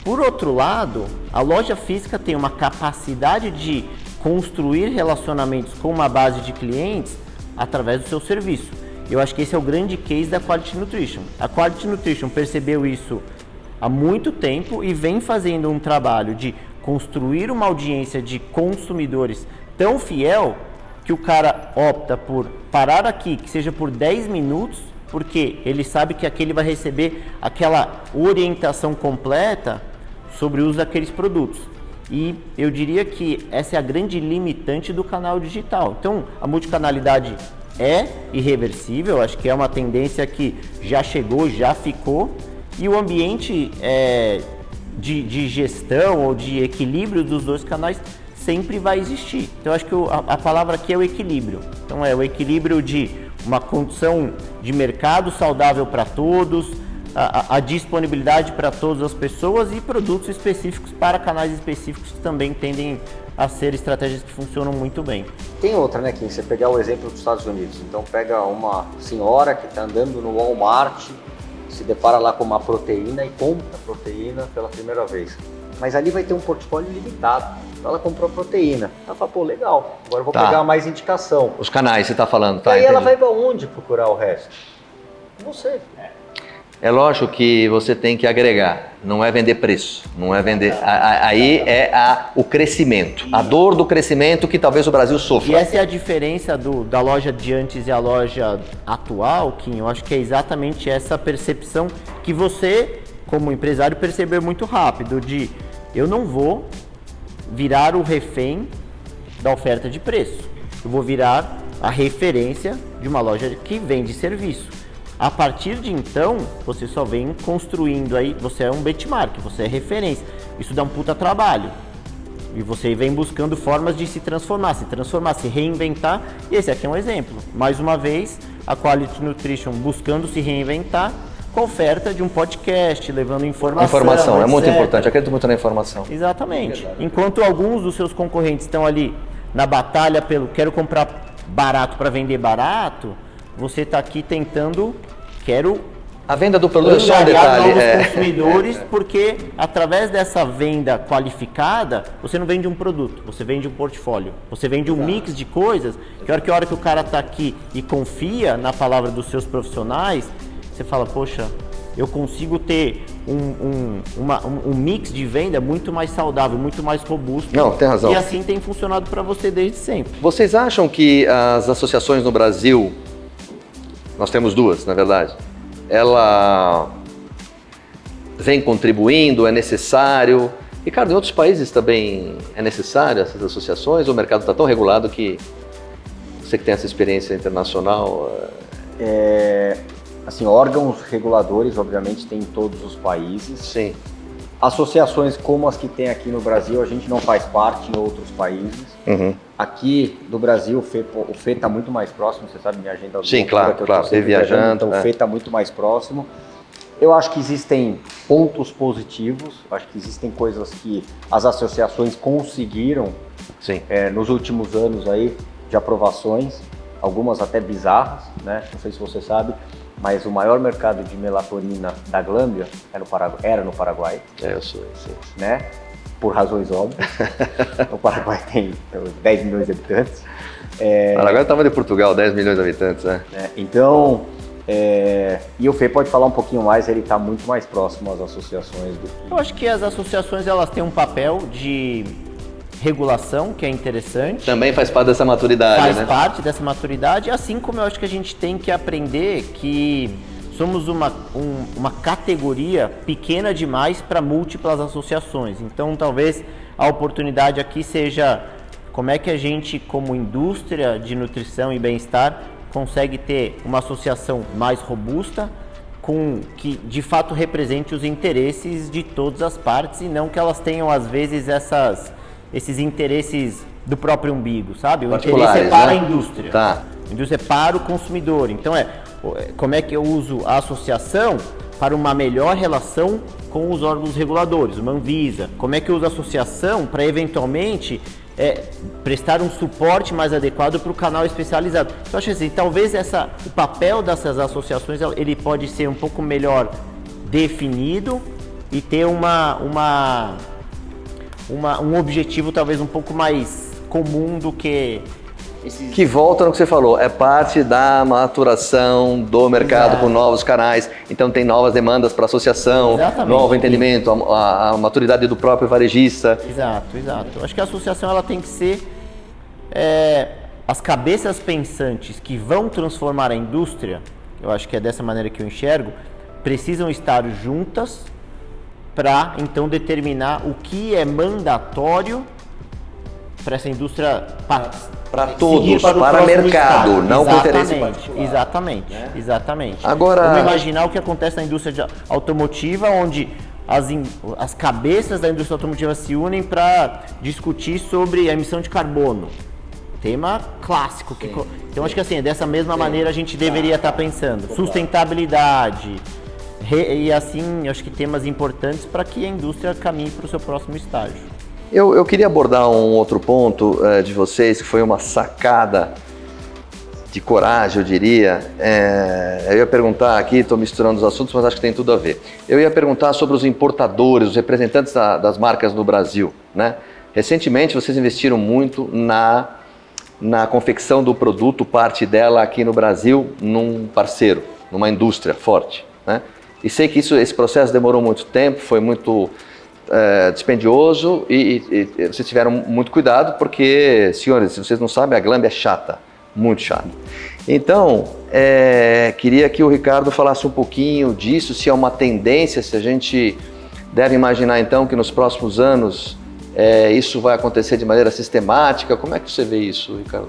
Por outro lado, a loja física tem uma capacidade de construir relacionamentos com uma base de clientes através do seu serviço. Eu acho que esse é o grande case da Quality Nutrition. A Quality Nutrition percebeu isso há muito tempo e vem fazendo um trabalho de construir uma audiência de consumidores tão fiel que o cara opta por parar aqui, que seja por 10 minutos, porque ele sabe que aqui ele vai receber aquela orientação completa sobre o uso daqueles produtos. E eu diria que essa é a grande limitante do canal digital. Então, a multicanalidade é irreversível, acho que é uma tendência que já chegou, já ficou, e o ambiente de gestão ou de equilíbrio dos dois canais sempre vai existir. Então, acho que a palavra aqui é o equilíbrio. Então, é o equilíbrio de uma condição de mercado saudável para todos, a disponibilidade para todas as pessoas e produtos específicos para canais específicos que também tendem a ser estratégias que funcionam muito bem. Tem outra, né, Kim? Você pegar o exemplo dos Estados Unidos. Então, pega uma senhora que está andando no Walmart, se depara lá com uma proteína e compra a proteína pela primeira vez. Mas ali vai ter um portfólio limitado. Então, ela comprou a proteína. Ela fala, pô, legal, agora eu vou pegar mais indicação. Os canais, você está falando, tá? E aí ela vai para onde procurar o resto? Não sei. É lógico que você tem que agregar, não é vender preço, não é vender. Aí é o crescimento, a dor do crescimento que talvez o Brasil sofra. E essa é a diferença da loja de antes e a loja atual, Kim. Eu acho que é exatamente essa percepção que você, como empresário, percebeu muito rápido, de eu não vou virar o refém da oferta de preço, eu vou virar a referência de uma loja que vende serviço. A partir de então, você só vem construindo aí, você é um benchmark, você é referência. Isso dá um puta trabalho. E você vem buscando formas de se transformar, se reinventar. E esse aqui é um exemplo. Mais uma vez, a Quality Nutrition buscando se reinventar com a oferta de um podcast, levando informação. Informação, é muito etc. importante, eu acredito muito na informação. Exatamente. Enquanto alguns dos seus concorrentes estão ali na batalha pelo quero comprar barato para vender barato, você está aqui tentando, A venda do produto é só um angariar detalhe. novos consumidores, porque através dessa venda qualificada, você não vende um produto, você vende um portfólio. Você vende um mix de coisas, que a hora que o cara está aqui e confia na palavra dos seus profissionais, você fala, poxa, eu consigo ter um mix de venda muito mais saudável, muito mais robusto. Não, tem razão. E assim tem funcionado para você desde sempre. Vocês acham que as associações no Brasil, nós temos duas, na verdade, ela vem contribuindo, é necessário? Ricardo, em outros países também é necessário essas associações? Ou o mercado está tão regulado que você que tem essa experiência internacional... Assim, órgãos reguladores, obviamente, tem em todos os países. Sim. Associações como as que tem aqui no Brasil, a gente não faz parte em outros países. Uhum. Aqui do Brasil, o FE está muito mais próximo, você sabe, minha agenda... Sim, claro, você viajando. Então o FE está muito mais próximo. Eu acho que existem pontos positivos, acho que existem coisas que as associações conseguiram Sim. Nos últimos anos aí, de aprovações, algumas até bizarras, né? Não sei se você sabe, mas o maior mercado de melatonina da Glâmbia era no Paraguai. Eu sou. Né? Por razões óbvias. O Paraguai tem 10 milhões de habitantes. O Paraguai estava de Portugal, 10 milhões de habitantes, né? Então, e o Fê pode falar um pouquinho mais, ele está muito mais próximo às associações do que... Eu acho que as associações elas têm um papel de regulação, que é interessante. Também faz parte dessa maturidade, Faz né? parte dessa maturidade, assim como eu acho que a gente tem que aprender que somos uma categoria pequena demais para múltiplas associações. Então, talvez a oportunidade aqui seja como é que a gente, como indústria de nutrição e bem-estar, consegue ter uma associação mais robusta, que de fato represente os interesses de todas as partes e não que elas tenham, às vezes, esses interesses do próprio umbigo, sabe? O interesse é para a indústria. Tá. A indústria é para o consumidor. Então, como é que eu uso a associação para uma melhor relação com os órgãos reguladores, uma Anvisa? Como é que eu uso a associação para, eventualmente, prestar um suporte mais adequado para o canal especializado? Então, acho assim, talvez o papel dessas associações ele pode ser um pouco melhor definido e ter um objetivo talvez um pouco mais comum do que Que volta no que você falou, é parte da maturação do mercado. Exato. Com novos canais, então tem novas demandas para associação, Exatamente. novo entendimento, a maturidade do próprio varejista. Exato. Eu acho que a associação ela tem que ser as cabeças pensantes que vão transformar a indústria, eu acho que é dessa maneira que eu enxergo, precisam estar juntas para então determinar o que é mandatório para essa indústria Para todos, para o mercado, estado. não para o interesse particular. Exatamente. Agora, vamos imaginar o que acontece na indústria automotiva, onde as cabeças da indústria automotiva se unem para discutir sobre a emissão de carbono. Tema clássico. Então, acho que assim, dessa mesma maneira a gente deveria estar pensando. Sustentabilidade. E assim, acho que temas importantes para que a indústria caminhe para o seu próximo estágio. eu queria abordar um outro ponto de vocês, que foi uma sacada de coragem, eu diria. Eu ia perguntar aqui, estou misturando os assuntos, mas acho que tem tudo a ver. Eu ia perguntar sobre os importadores, os representantes das marcas no Brasil, né? Recentemente, vocês investiram muito na confecção do produto, parte dela aqui no Brasil, num parceiro, numa indústria forte, né? E sei que esse processo demorou muito tempo, foi muito dispendioso e vocês tiveram muito cuidado porque, senhores, se vocês não sabem, a Glâmbia é chata, muito chata. Então, queria que o Ricardo falasse um pouquinho disso, se é uma tendência, se a gente deve imaginar então que nos próximos anos isso vai acontecer de maneira sistemática. Como é que você vê isso, Ricardo?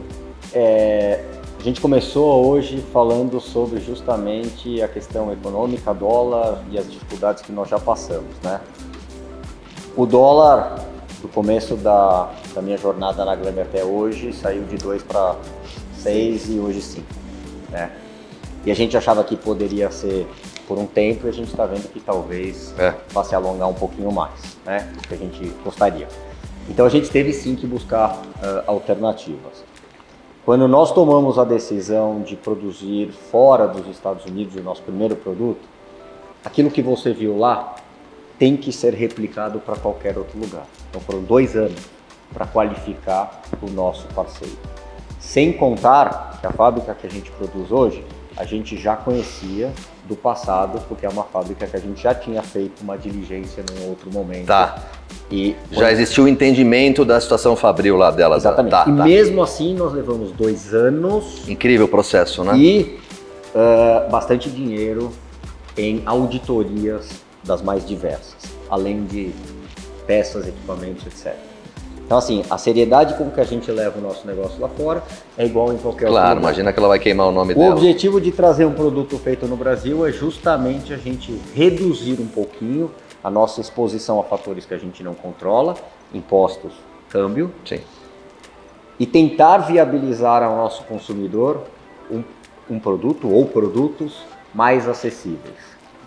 A gente começou hoje falando sobre justamente a questão econômica, dólar e as dificuldades que nós já passamos, né? O dólar, do começo da minha jornada na Glâmbia até hoje, saiu de 2 para 6 e hoje 5, né? E a gente achava que poderia ser por um tempo e a gente está vendo que talvez vá se alongar um pouquinho mais, né, do que a gente gostaria. Então a gente teve sim que buscar alternativas. Quando nós tomamos a decisão de produzir fora dos Estados Unidos o nosso primeiro produto, aquilo que você viu lá tem que ser replicado para qualquer outro lugar. Então foram 2 anos para qualificar o nosso parceiro. Sem contar que a fábrica que a gente produz hoje, a gente já conhecia do passado, porque é uma fábrica que a gente já tinha feito uma diligência num outro momento. Tá. E já existiu o entendimento da situação fabril lá dela. Exatamente. Tá, mesmo assim, nós levamos 2 anos. Incrível processo, né? E bastante dinheiro em auditorias das mais diversas, além de peças, equipamentos, etc. Então, assim, a seriedade com que a gente leva o nosso negócio lá fora é igual em qualquer outro lugar. Imagina que ela vai queimar o nome O dela. objetivo de trazer um produto feito no Brasil é justamente a gente reduzir um pouquinho a nossa exposição a fatores que a gente não controla, impostos, câmbio, Sim. e tentar viabilizar ao nosso consumidor um produto ou produtos mais acessíveis,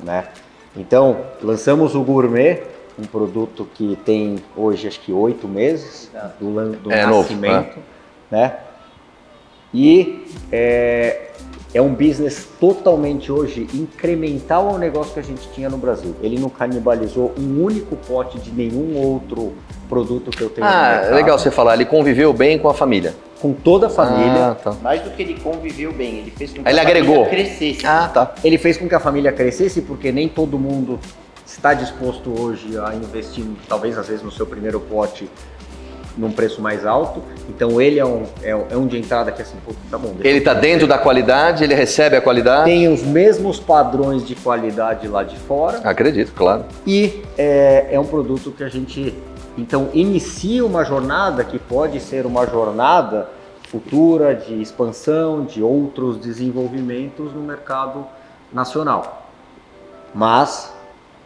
né? Então, lançamos o Gourmet, um produto que tem hoje acho que 8 meses do nascimento, novo, né? E é um business totalmente hoje incremental ao negócio que a gente tinha no Brasil. Ele não canibalizou um único pote de nenhum outro produto que eu tenho no mercado. É legal você falar, ele conviveu bem com a família. Com toda a família. Tá. Mais do que ele conviveu bem, ele fez com que Ele a agregou. família crescesse. Tá. Ele fez com que a família crescesse, porque nem todo mundo está disposto hoje a investir, talvez às vezes no seu primeiro pote, num preço mais alto. Então ele é um de entrada que assim, pô, tá bom. Ele está dentro da qualidade, ele recebe a qualidade. Tem os mesmos padrões de qualidade lá de fora. Acredito, claro. E é um produto que a gente, então, inicia uma jornada que pode ser uma jornada futura de expansão, de outros desenvolvimentos no mercado nacional. Mas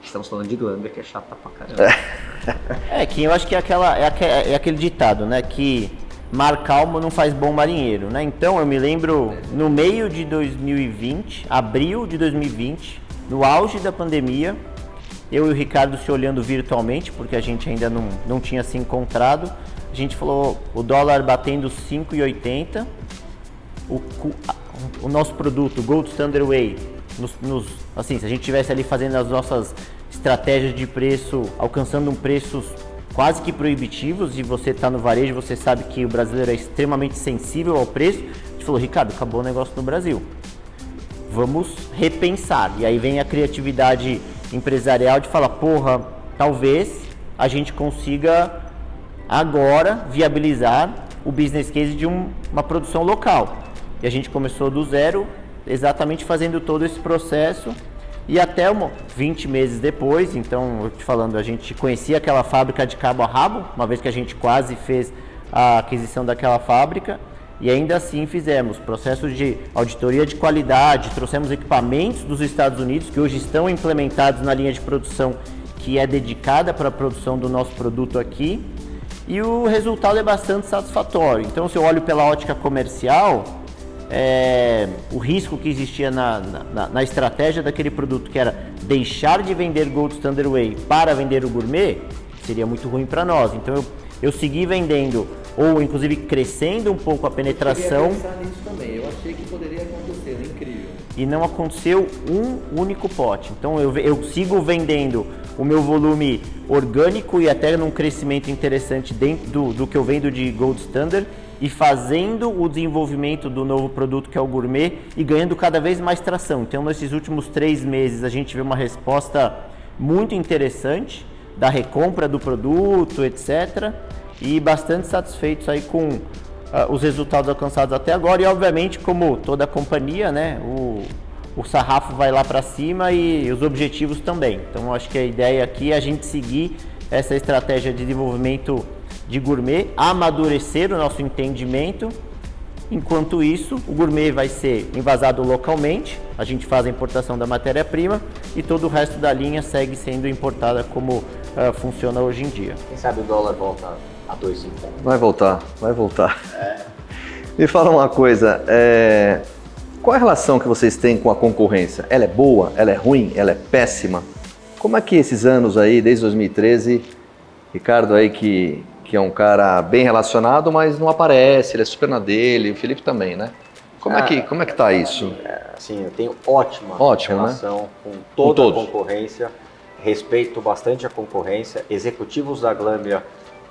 estamos falando de Glâmbia, que é chata pra caramba. Que eu acho que é aquele ditado, né? Que mar calmo não faz bom marinheiro, né? Então eu me lembro no meio de 2020, abril de 2020, no auge da pandemia, eu e o Ricardo se olhando virtualmente, porque a gente ainda não tinha se encontrado. A gente falou, o dólar batendo 5,80, o nosso produto, Gold Standard Whey, assim, se a gente estivesse ali fazendo as nossas estratégias de preço, alcançando preços quase que proibitivos, e você está no varejo, você sabe que o brasileiro é extremamente sensível ao preço, a gente falou, Ricardo, acabou o negócio no Brasil, vamos repensar. E aí vem a criatividade empresarial de falar, porra, talvez a gente consiga agora viabilizar o business case de uma produção local. E a gente começou do zero, exatamente fazendo todo esse processo, e até 20 meses depois, então, eu te falando, a gente conhecia aquela fábrica de cabo a rabo, uma vez que a gente quase fez a aquisição daquela fábrica, e ainda assim fizemos processos de auditoria de qualidade, trouxemos equipamentos dos Estados Unidos que hoje estão implementados na linha de produção que é dedicada para a produção do nosso produto aqui, e o resultado é bastante satisfatório. Então, se eu olho pela ótica comercial, o risco que existia na estratégia daquele produto, que era deixar de vender Gold Standard Whey para vender o Gourmet, seria muito ruim para nós. Então eu segui vendendo, ou inclusive crescendo um pouco a penetração. Eu pensar nisso também. Eu achei que poderia acontecer, é incrível. E não aconteceu um único pote. Então eu sigo vendendo o meu volume orgânico e até num crescimento interessante dentro do que eu vendo de Gold Standard, e fazendo o desenvolvimento do novo produto, que é o Gourmet, e ganhando cada vez mais tração. Então, nesses últimos 3 meses, a gente vê uma resposta muito interessante da recompra do produto, etc. E bastante satisfeitos aí com os resultados alcançados até agora. E, obviamente, como toda companhia, né, o sarrafo vai lá para cima e os objetivos também. Então, acho que a ideia aqui é a gente seguir essa estratégia de desenvolvimento de Gourmet, amadurecer o nosso entendimento. Enquanto isso, o Gourmet vai ser envasado localmente, a gente faz a importação da matéria-prima e todo o resto da linha segue sendo importada como funciona hoje em dia. Quem sabe o dólar volta a 2,50. Vai voltar. Me fala uma coisa, Qual é a relação que vocês têm com a concorrência? Ela é boa? Ela é ruim? Ela é péssima? Como é que esses anos aí, desde 2013, Ricardo aí que é um cara bem relacionado, mas não aparece, ele é super na dele, o Felipe também, né? Como é que tá isso? Assim, eu tenho ótima relação, né? Com toda a concorrência, respeito bastante a concorrência. Executivos da Glanbia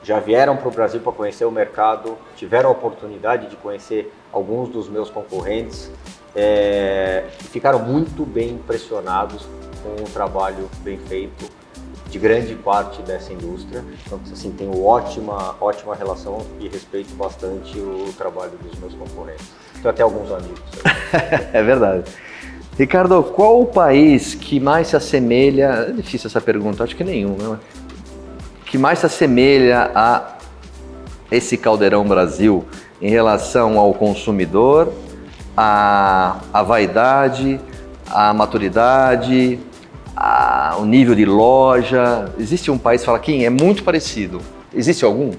já vieram para o Brasil para conhecer o mercado, tiveram a oportunidade de conhecer alguns dos meus concorrentes e ficaram muito bem impressionados com o trabalho bem feito de grande parte dessa indústria. Então, assim, tenho ótima relação e respeito bastante o trabalho dos meus concorrentes. Tenho até alguns amigos. É verdade. Ricardo, qual o país que mais se assemelha, é difícil essa pergunta, acho que nenhum, né? Que mais se assemelha a esse Caldeirão Brasil em relação ao consumidor, à vaidade, à maturidade, ao nível de loja? Existe um país que fala, Kim, é muito parecido. Existe algum?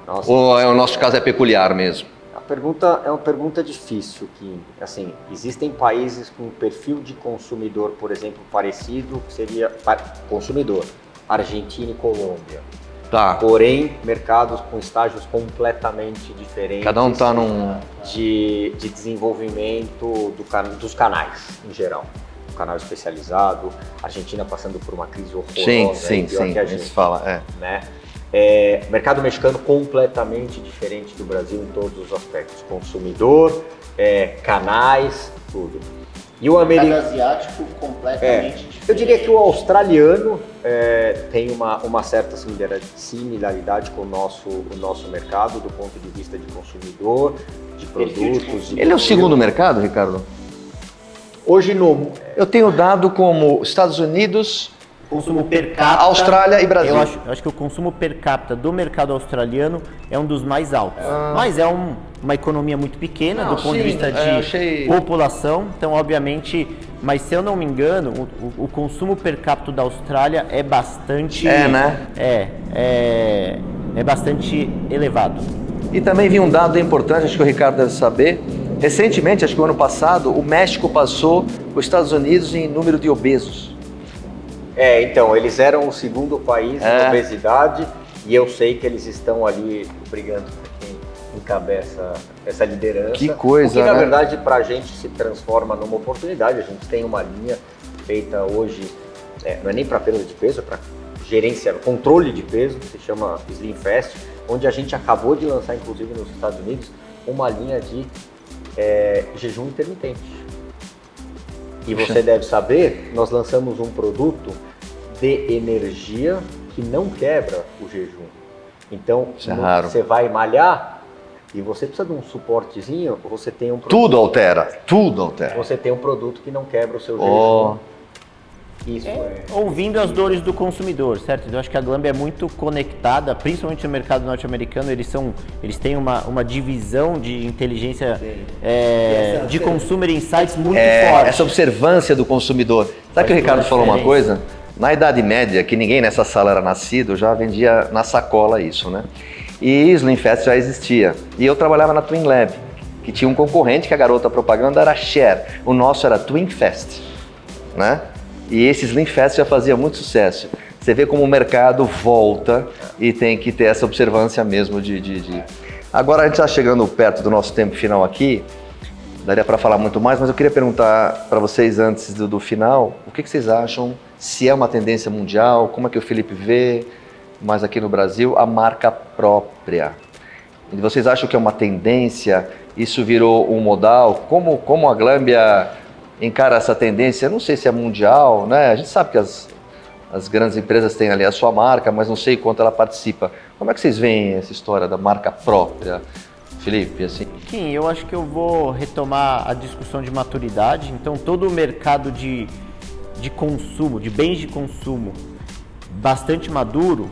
Nossa, ou o nosso caso é peculiar mesmo? A pergunta é uma pergunta difícil, Kim. Assim, existem países com um perfil de consumidor, por exemplo, parecido, que seria consumidor, Argentina e Colômbia. Tá. Porém, mercados com estágios completamente diferentes. Cada um está num... de desenvolvimento dos canais, em geral. O canal especializado, a Argentina passando por uma crise horrorosa. Sim, que a gente isso fala, né? Mercado mexicano completamente diferente do Brasil em todos os aspectos. Consumidor, canais, tudo. E o mercado asiático completamente diferente. Eu diria que o australiano tem uma certa similaridade com o nosso mercado, do ponto de vista de consumidor, de produtos. Ele é o segundo mercado, Ricardo? Hoje no... Eu tenho dado como Estados Unidos, consumo per capita, Austrália e Brasil. Eu acho que o consumo per capita do mercado australiano é um dos mais altos. Mas é uma economia muito pequena do ponto de vista de população. Então, obviamente, mas se eu não me engano, o consumo per capita da Austrália é bastante... né? É bastante elevado. E também vi um dado importante, acho que o Ricardo deve saber. Recentemente, acho que o ano passado, o México passou os Estados Unidos em número de obesos. Então, eles eram o segundo país em obesidade e eu sei que eles estão ali brigando por quem encabeça essa liderança. Que coisa, o que, na né? verdade, para a gente se transforma numa oportunidade. A gente tem uma linha feita hoje, não é nem para perda de peso, é para gerência, controle de peso, se chama Slim Fast, onde a gente acabou de lançar, inclusive nos Estados Unidos, uma linha de jejum intermitente. E você deve saber, nós lançamos um produto de energia que não quebra o jejum. Então, você vai malhar e você precisa de um suportezinho, você tem um produto... Tudo altera. Você tem um produto que não quebra o seu jejum. Isso ouvindo as dores do consumidor, certo? Eu acho que a Glanbia é muito conectada, principalmente no mercado norte-americano. Eles têm uma divisão de inteligência de consumer insights muito forte. Essa observância do consumidor. Sabe que o Ricardo falou uma coisa? Na Idade Média, que ninguém nessa sala era nascido, já vendia na sacola isso, né? E Slim Fast já existia. E eu trabalhava na Twin Lab, que tinha um concorrente que a garota propaganda era Share. O nosso era Twin Fast, né? E esse Slim Fast já fazia muito sucesso. Você vê como o mercado volta e tem que ter essa observância mesmo de... Agora a gente está chegando perto do nosso tempo final aqui, daria para falar muito mais, mas eu queria perguntar para vocês antes do final, o que vocês acham, se é uma tendência mundial, como é que o Felipe vê, mas aqui no Brasil, a marca própria. E vocês acham que é uma tendência, isso virou um modal? Como a Glanbia encara essa tendência? Eu não sei se é mundial, né? A gente sabe que as grandes empresas têm ali a sua marca, mas não sei quanto ela participa. Como é que vocês veem essa história da marca própria, Felipe? Assim? Kim, eu acho que eu vou retomar a discussão de maturidade. Então, todo o mercado de consumo, de bens de consumo bastante maduro,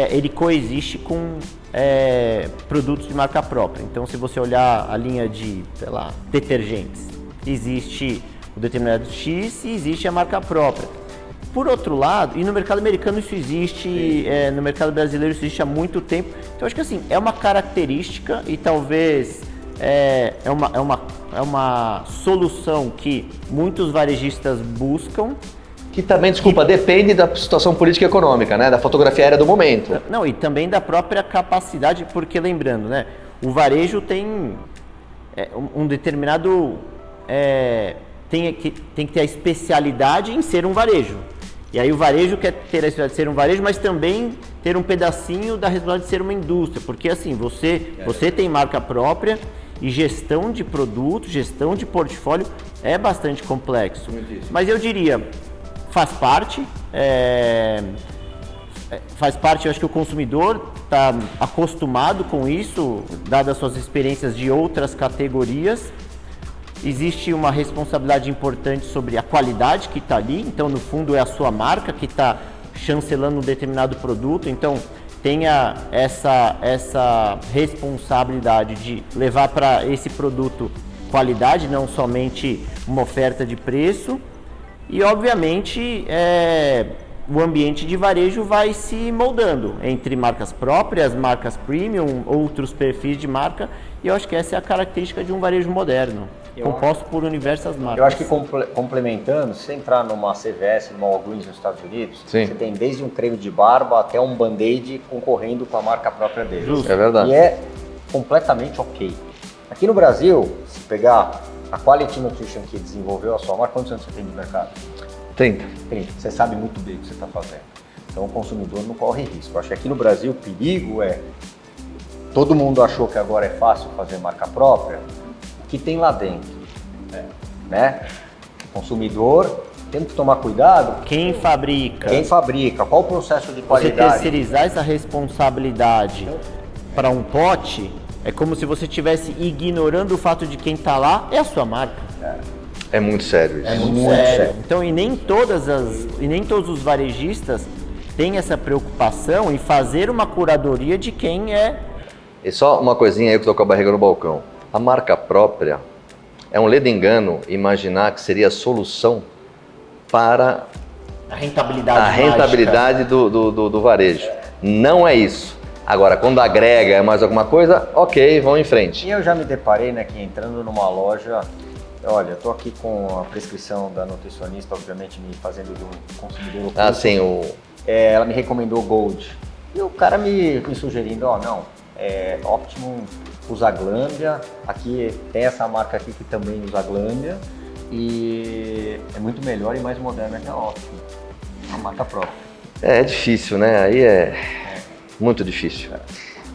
ele coexiste com produtos de marca própria. Então, se você olhar a linha de, sei lá, detergentes, existe o determinado X e existe a marca própria. Por outro lado, e no mercado americano isso existe, no mercado brasileiro isso existe há muito tempo. Então, acho que assim, é uma característica e talvez é uma solução que muitos varejistas buscam. Que também, desculpa, depende da situação política e econômica, né? Da fotografia aérea do momento. Não, e também da própria capacidade, porque lembrando, né? O varejo tem um determinado... tem que ter a especialidade em ser um varejo. E aí o varejo quer ter a especialidade de ser um varejo, mas também ter um pedacinho da responsabilidade de ser uma indústria. Porque assim, você tem marca própria e gestão de produto, gestão de portfólio é bastante complexo. Mas eu diria... Faz parte, eu acho que o consumidor está acostumado com isso, dadas as suas experiências de outras categorias. Existe uma responsabilidade importante sobre a qualidade que está ali, então no fundo é a sua marca que está chancelando um determinado produto, então tenha essa responsabilidade de levar para esse produto qualidade, não somente uma oferta de preço. E, obviamente, o ambiente de varejo vai se moldando entre marcas próprias, marcas premium, outros perfis de marca. E eu acho que essa é a característica de um varejo moderno, composto por diversas marcas. Eu acho que complementando, se você entrar numa CVS, numa Walgreens nos Estados Unidos, Sim. você tem desde um creme de barba até um Band-Aid concorrendo com a marca própria deles. Justo. É verdade. E é completamente ok. Aqui no Brasil, se pegar a Quality Nutrition que desenvolveu a sua marca, quantos anos você tem de mercado? 30. 30. Você sabe muito bem o que você está fazendo. Então o consumidor não corre risco. Eu acho que aqui no Brasil o perigo é... Todo mundo achou que agora é fácil fazer marca própria. O que tem lá dentro? Né? O consumidor tem que tomar cuidado. Quem fabrica? Qual o processo de Você qualidade? terceirizar essa responsabilidade para um pote é como se você estivesse ignorando o fato de quem está lá é a sua marca. É muito sério isso. É muito sério. Então, e nem todos os varejistas têm essa preocupação em fazer uma curadoria de quem é. E só uma coisinha aí que eu tô com a barriga no balcão. A marca própria é um ledo engano imaginar que seria a solução para A rentabilidade. a rentabilidade do varejo. Não é isso. Agora, quando agrega mais alguma coisa, ok, vamos em frente. E eu já me deparei, né, que entrando numa loja, olha, eu tô aqui com a prescrição da nutricionista, obviamente me fazendo de um consumidor oculto. Ah, sim, Ela me recomendou Gold. E o cara me sugerindo, Optimum usa Glambia, aqui tem essa marca aqui que também usa Glambia e é muito melhor e mais moderna que a Optimum, uma marca própria. É difícil, né? Aí é muito difícil.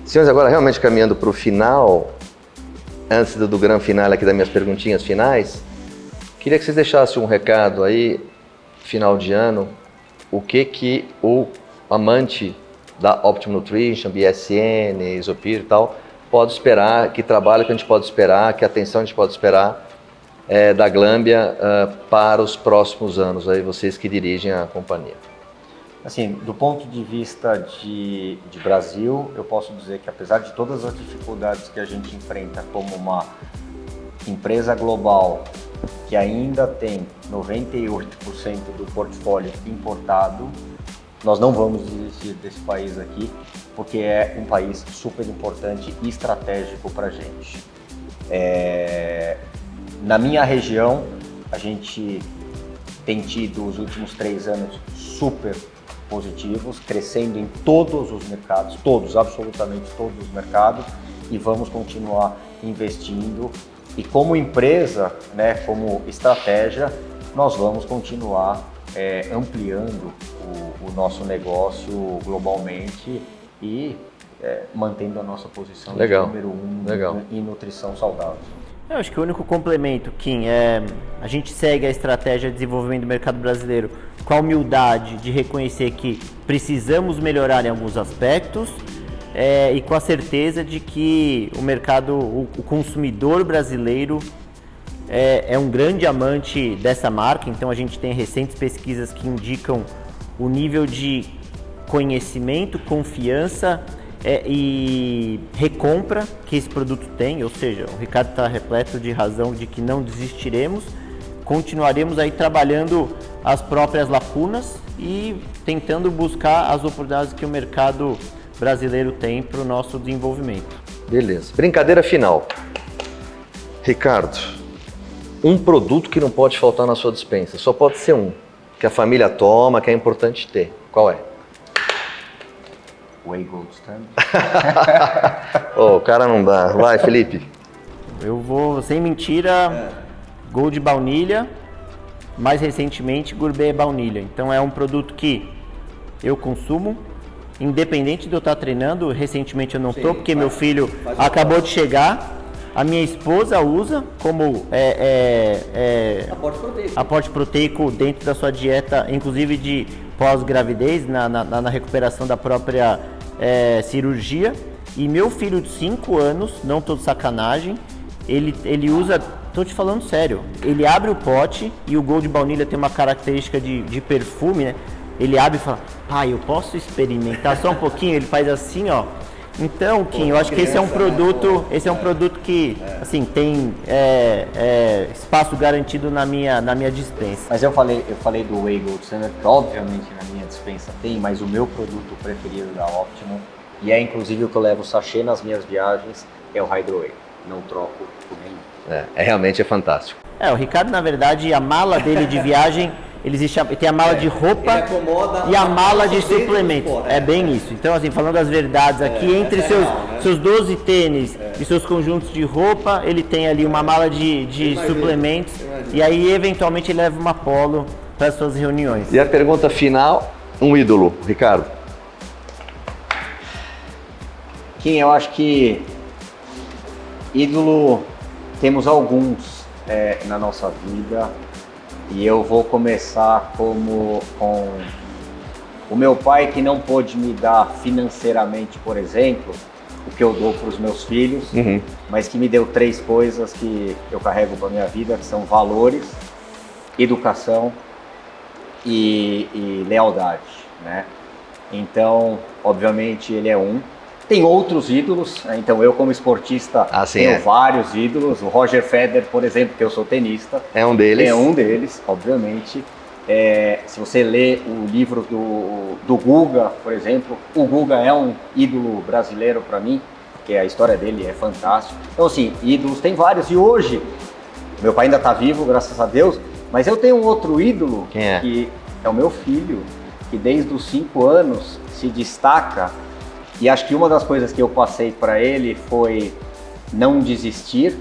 Senhores, agora realmente caminhando para o final, antes do grande final aqui das minhas perguntinhas finais, queria que vocês deixassem um recado aí, final de ano, o que o amante da Optimum Nutrition, BSN, Isopir e tal, pode esperar, que trabalho que a gente pode esperar, que atenção a gente pode esperar da Glambia para os próximos anos, aí vocês que dirigem a companhia. Assim, do ponto de vista de Brasil, eu posso dizer que apesar de todas as dificuldades que a gente enfrenta como uma empresa global que ainda tem 98% do portfólio importado, nós não vamos desistir desse país aqui, porque é um país super importante e estratégico para a gente. Na minha região, a gente tem tido os últimos 3 anos super positivos, crescendo em todos os mercados, absolutamente todos os mercados, e vamos continuar investindo. E como empresa, né, como estratégia, nós vamos continuar ampliando o nosso negócio globalmente e mantendo a nossa posição de número 1 em nutrição saudável. Eu acho que o único complemento, Kim, a gente segue a estratégia de desenvolvimento do mercado brasileiro com a humildade de reconhecer que precisamos melhorar em alguns aspectos e com a certeza de que o mercado, o consumidor brasileiro é um grande amante dessa marca. Então a gente tem recentes pesquisas que indicam o nível de conhecimento, confiança e recompra que esse produto tem, ou seja, o Ricardo está repleto de razão de que não desistiremos, continuaremos aí trabalhando as próprias lacunas e tentando buscar as oportunidades que o mercado brasileiro tem para o nosso desenvolvimento. Beleza. Brincadeira final. Ricardo, um produto que não pode faltar na sua despensa, só pode ser um, que a família toma, que é importante ter. Qual é? Whey Gold Standard. O cara não dá. Vai, Felipe. Eu vou, sem mentira, Gold Baunilha, mais recentemente Gourmet Baunilha. Então é um produto que eu consumo, independente de eu estar treinando. Recentemente eu não estou, porque meu filho acabou de chegar. A minha esposa usa como aporte proteico dentro da sua dieta, inclusive de pós-gravidez, na recuperação da própria cirurgia. E meu filho de 5 anos, não tô de sacanagem, ele usa, tô te falando sério, ele abre o pote e o Gold Baunilha tem uma característica de perfume, né? Ele abre e fala, pai, eu posso experimentar só um pouquinho? Ele faz assim, ó. Então, Kim, eu acho que esse é um produto que, assim, tem espaço garantido na minha dispensa. Mas eu falei do Whey Gold Standard, que obviamente na minha dispensa tem, mas o meu produto preferido da Optimum, e é inclusive o que eu levo sachê nas minhas viagens, é o Hydro Whey. Não troco por nenhum. Realmente é fantástico. O Ricardo, na verdade, a mala dele de viagem, tem a mala de roupa e a mala de suplementos. É bem isso. Então, assim, falando as verdades aqui, entre seus 12 tênis e seus conjuntos de roupa, ele tem ali uma mala de suplementos e aí, eventualmente, ele leva uma polo para as suas reuniões. E a pergunta final, um ídolo, Ricardo? Kim, eu acho que ídolo temos alguns na nossa vida. E eu vou começar com o meu pai, que não pôde me dar financeiramente, por exemplo, o que eu dou para os meus filhos, mas que me deu 3 coisas que eu carrego para minha vida, que são valores, educação e lealdade, né? Então, obviamente, ele é um. Tem outros ídolos, né? Então eu como esportista tenho vários ídolos. O Roger Federer, por exemplo, que eu sou tenista. É um deles. É um deles, obviamente. Se você lê o livro do Guga, por exemplo, o Guga é um ídolo brasileiro para mim, porque a história dele é fantástica. Então assim, ídolos tem vários. E hoje, meu pai ainda está vivo, graças a Deus, mas eu tenho um outro ídolo, que é o meu filho, que desde os 5 anos se destaca. E acho que uma das coisas que eu passei para ele foi não desistir,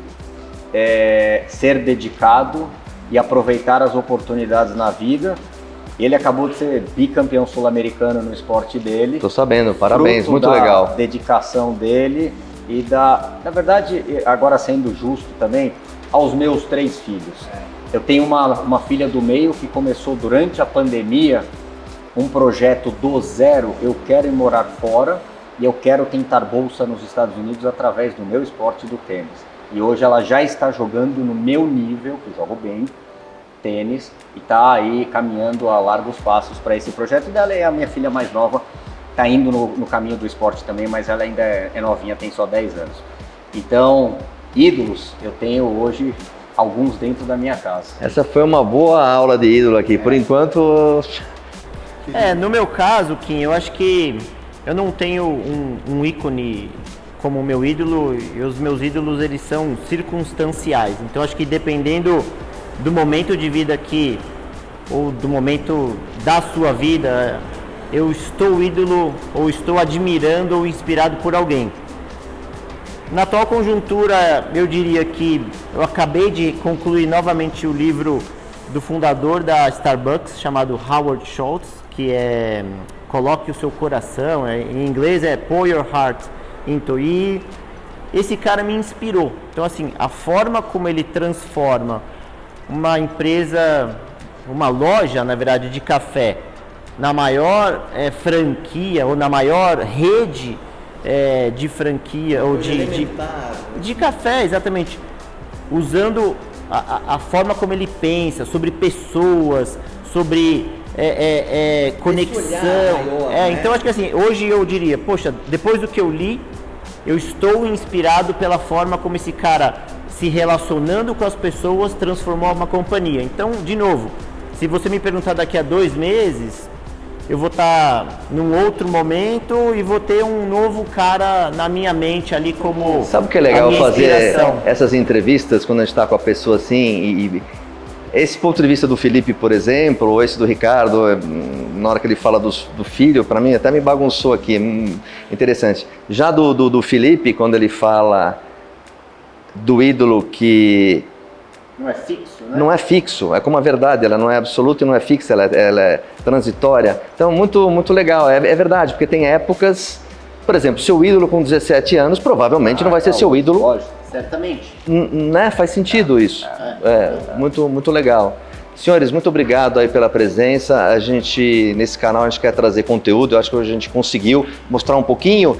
ser dedicado e aproveitar as oportunidades na vida. Ele acabou de ser bicampeão sul-americano no esporte dele. Tô sabendo, parabéns, muito legal. Dedicação dele e na verdade, agora sendo justo também, aos meus 3 filhos. Eu tenho uma filha do meio que começou durante a pandemia um projeto do zero. Eu quero ir morar fora. E eu quero tentar bolsa nos Estados Unidos através do meu esporte do tênis. E hoje ela já está jogando no meu nível, que eu jogo bem, tênis, e está aí caminhando a largos passos para esse projeto. E dela é a minha filha mais nova, está indo no caminho do esporte também, mas ela ainda é novinha, tem só 10 anos. Então, ídolos, eu tenho hoje alguns dentro da minha casa. Essa foi uma boa aula de ídolo aqui. Por enquanto... No meu caso, Kim, eu acho que eu não tenho um ícone como o meu ídolo, e os meus ídolos eles são circunstanciais. Então acho que dependendo do momento de vida ou do momento da sua vida, eu estou ídolo ou estou admirando ou inspirado por alguém. Na atual conjuntura, eu diria que eu acabei de concluir novamente o livro do fundador da Starbucks, chamado Howard Schultz, que é Coloque o Seu Coração, em inglês é Pour Your Heart Into It. Esse cara me inspirou. Então, assim, a forma como ele transforma uma empresa, uma loja, na verdade, de café, na maior franquia ou na maior rede de franquia ou de café, exatamente, usando a forma como ele pensa sobre pessoas, sobre conexão. Maior, né? Então acho que assim, hoje eu diria, poxa, depois do que eu li, eu estou inspirado pela forma como esse cara, se relacionando com as pessoas, transformou uma companhia. Então, de novo, se você me perguntar daqui a 2 meses, eu vou estar num outro momento e vou ter um novo cara na minha mente ali como Sabe o que é legal a minha fazer inspiração. essas entrevistas quando a gente está com a pessoa assim? Esse ponto de vista do Felipe, por exemplo, ou esse do Ricardo, na hora que ele fala do filho, para mim até me bagunçou aqui, interessante. Já do Felipe, quando ele fala do ídolo que Não é fixo, né? não é fixo, é como a verdade, ela não é absoluta e não é fixa, ela é transitória. Então, muito legal, é verdade, porque tem épocas, por exemplo, seu ídolo com 17 anos provavelmente não vai ser seu ídolo. Lógico. Certamente. Né? Faz sentido isso. Muito legal. Senhores, muito obrigado aí pela presença. A gente, nesse canal, a gente quer trazer conteúdo. Eu acho que hoje a gente conseguiu mostrar um pouquinho,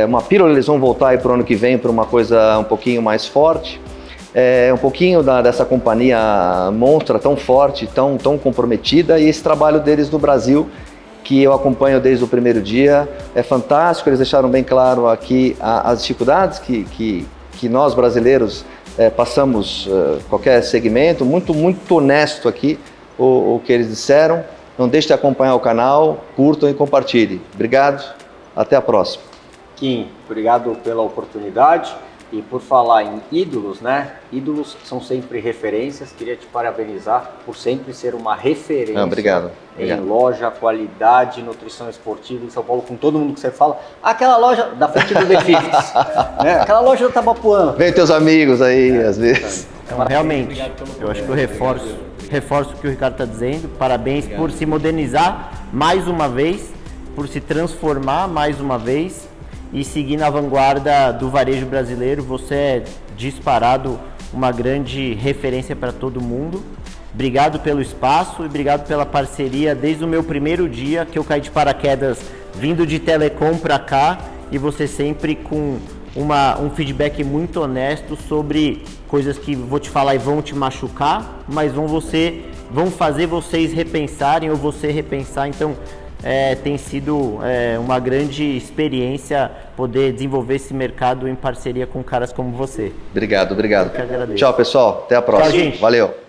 uma pílula. Eles vão voltar aí para o ano que vem para uma coisa um pouquinho mais forte. Um pouquinho dessa companhia monstra tão forte, tão comprometida, e esse trabalho deles no Brasil, que eu acompanho desde o primeiro dia, é fantástico. Eles deixaram bem claro aqui as dificuldades que nós brasileiros passamos, qualquer segmento, muito honesto aqui o que eles disseram. Não deixe de acompanhar o canal, curtam e compartilhem. Obrigado, até a próxima. Kim, obrigado pela oportunidade. E por falar em ídolos, né? Ídolos são sempre referências. Queria te parabenizar por sempre ser uma referência Obrigado. em loja, qualidade, nutrição esportiva em São Paulo, com todo mundo que você fala. Aquela loja da frente do The Fitness, né? Aquela loja do Tabapuã. Vem teus amigos aí, às vezes. Então, realmente, eu acho que eu reforço o que o Ricardo está dizendo. Parabéns por se modernizar mais uma vez, por se transformar mais uma vez e seguir na vanguarda do varejo brasileiro. Você é disparado uma grande referência para todo mundo. Obrigado pelo espaço e obrigado pela parceria desde o meu primeiro dia, que eu caí de paraquedas vindo de telecom para cá, e você sempre com um feedback muito honesto sobre coisas que vou te falar e vão te machucar, mas vão fazer vocês repensarem ou você repensar. Então, tem sido uma grande experiência poder desenvolver esse mercado em parceria com caras como você. Obrigado. Eu que agradeço. Tchau, pessoal. Até a próxima. Tchau, gente. Valeu.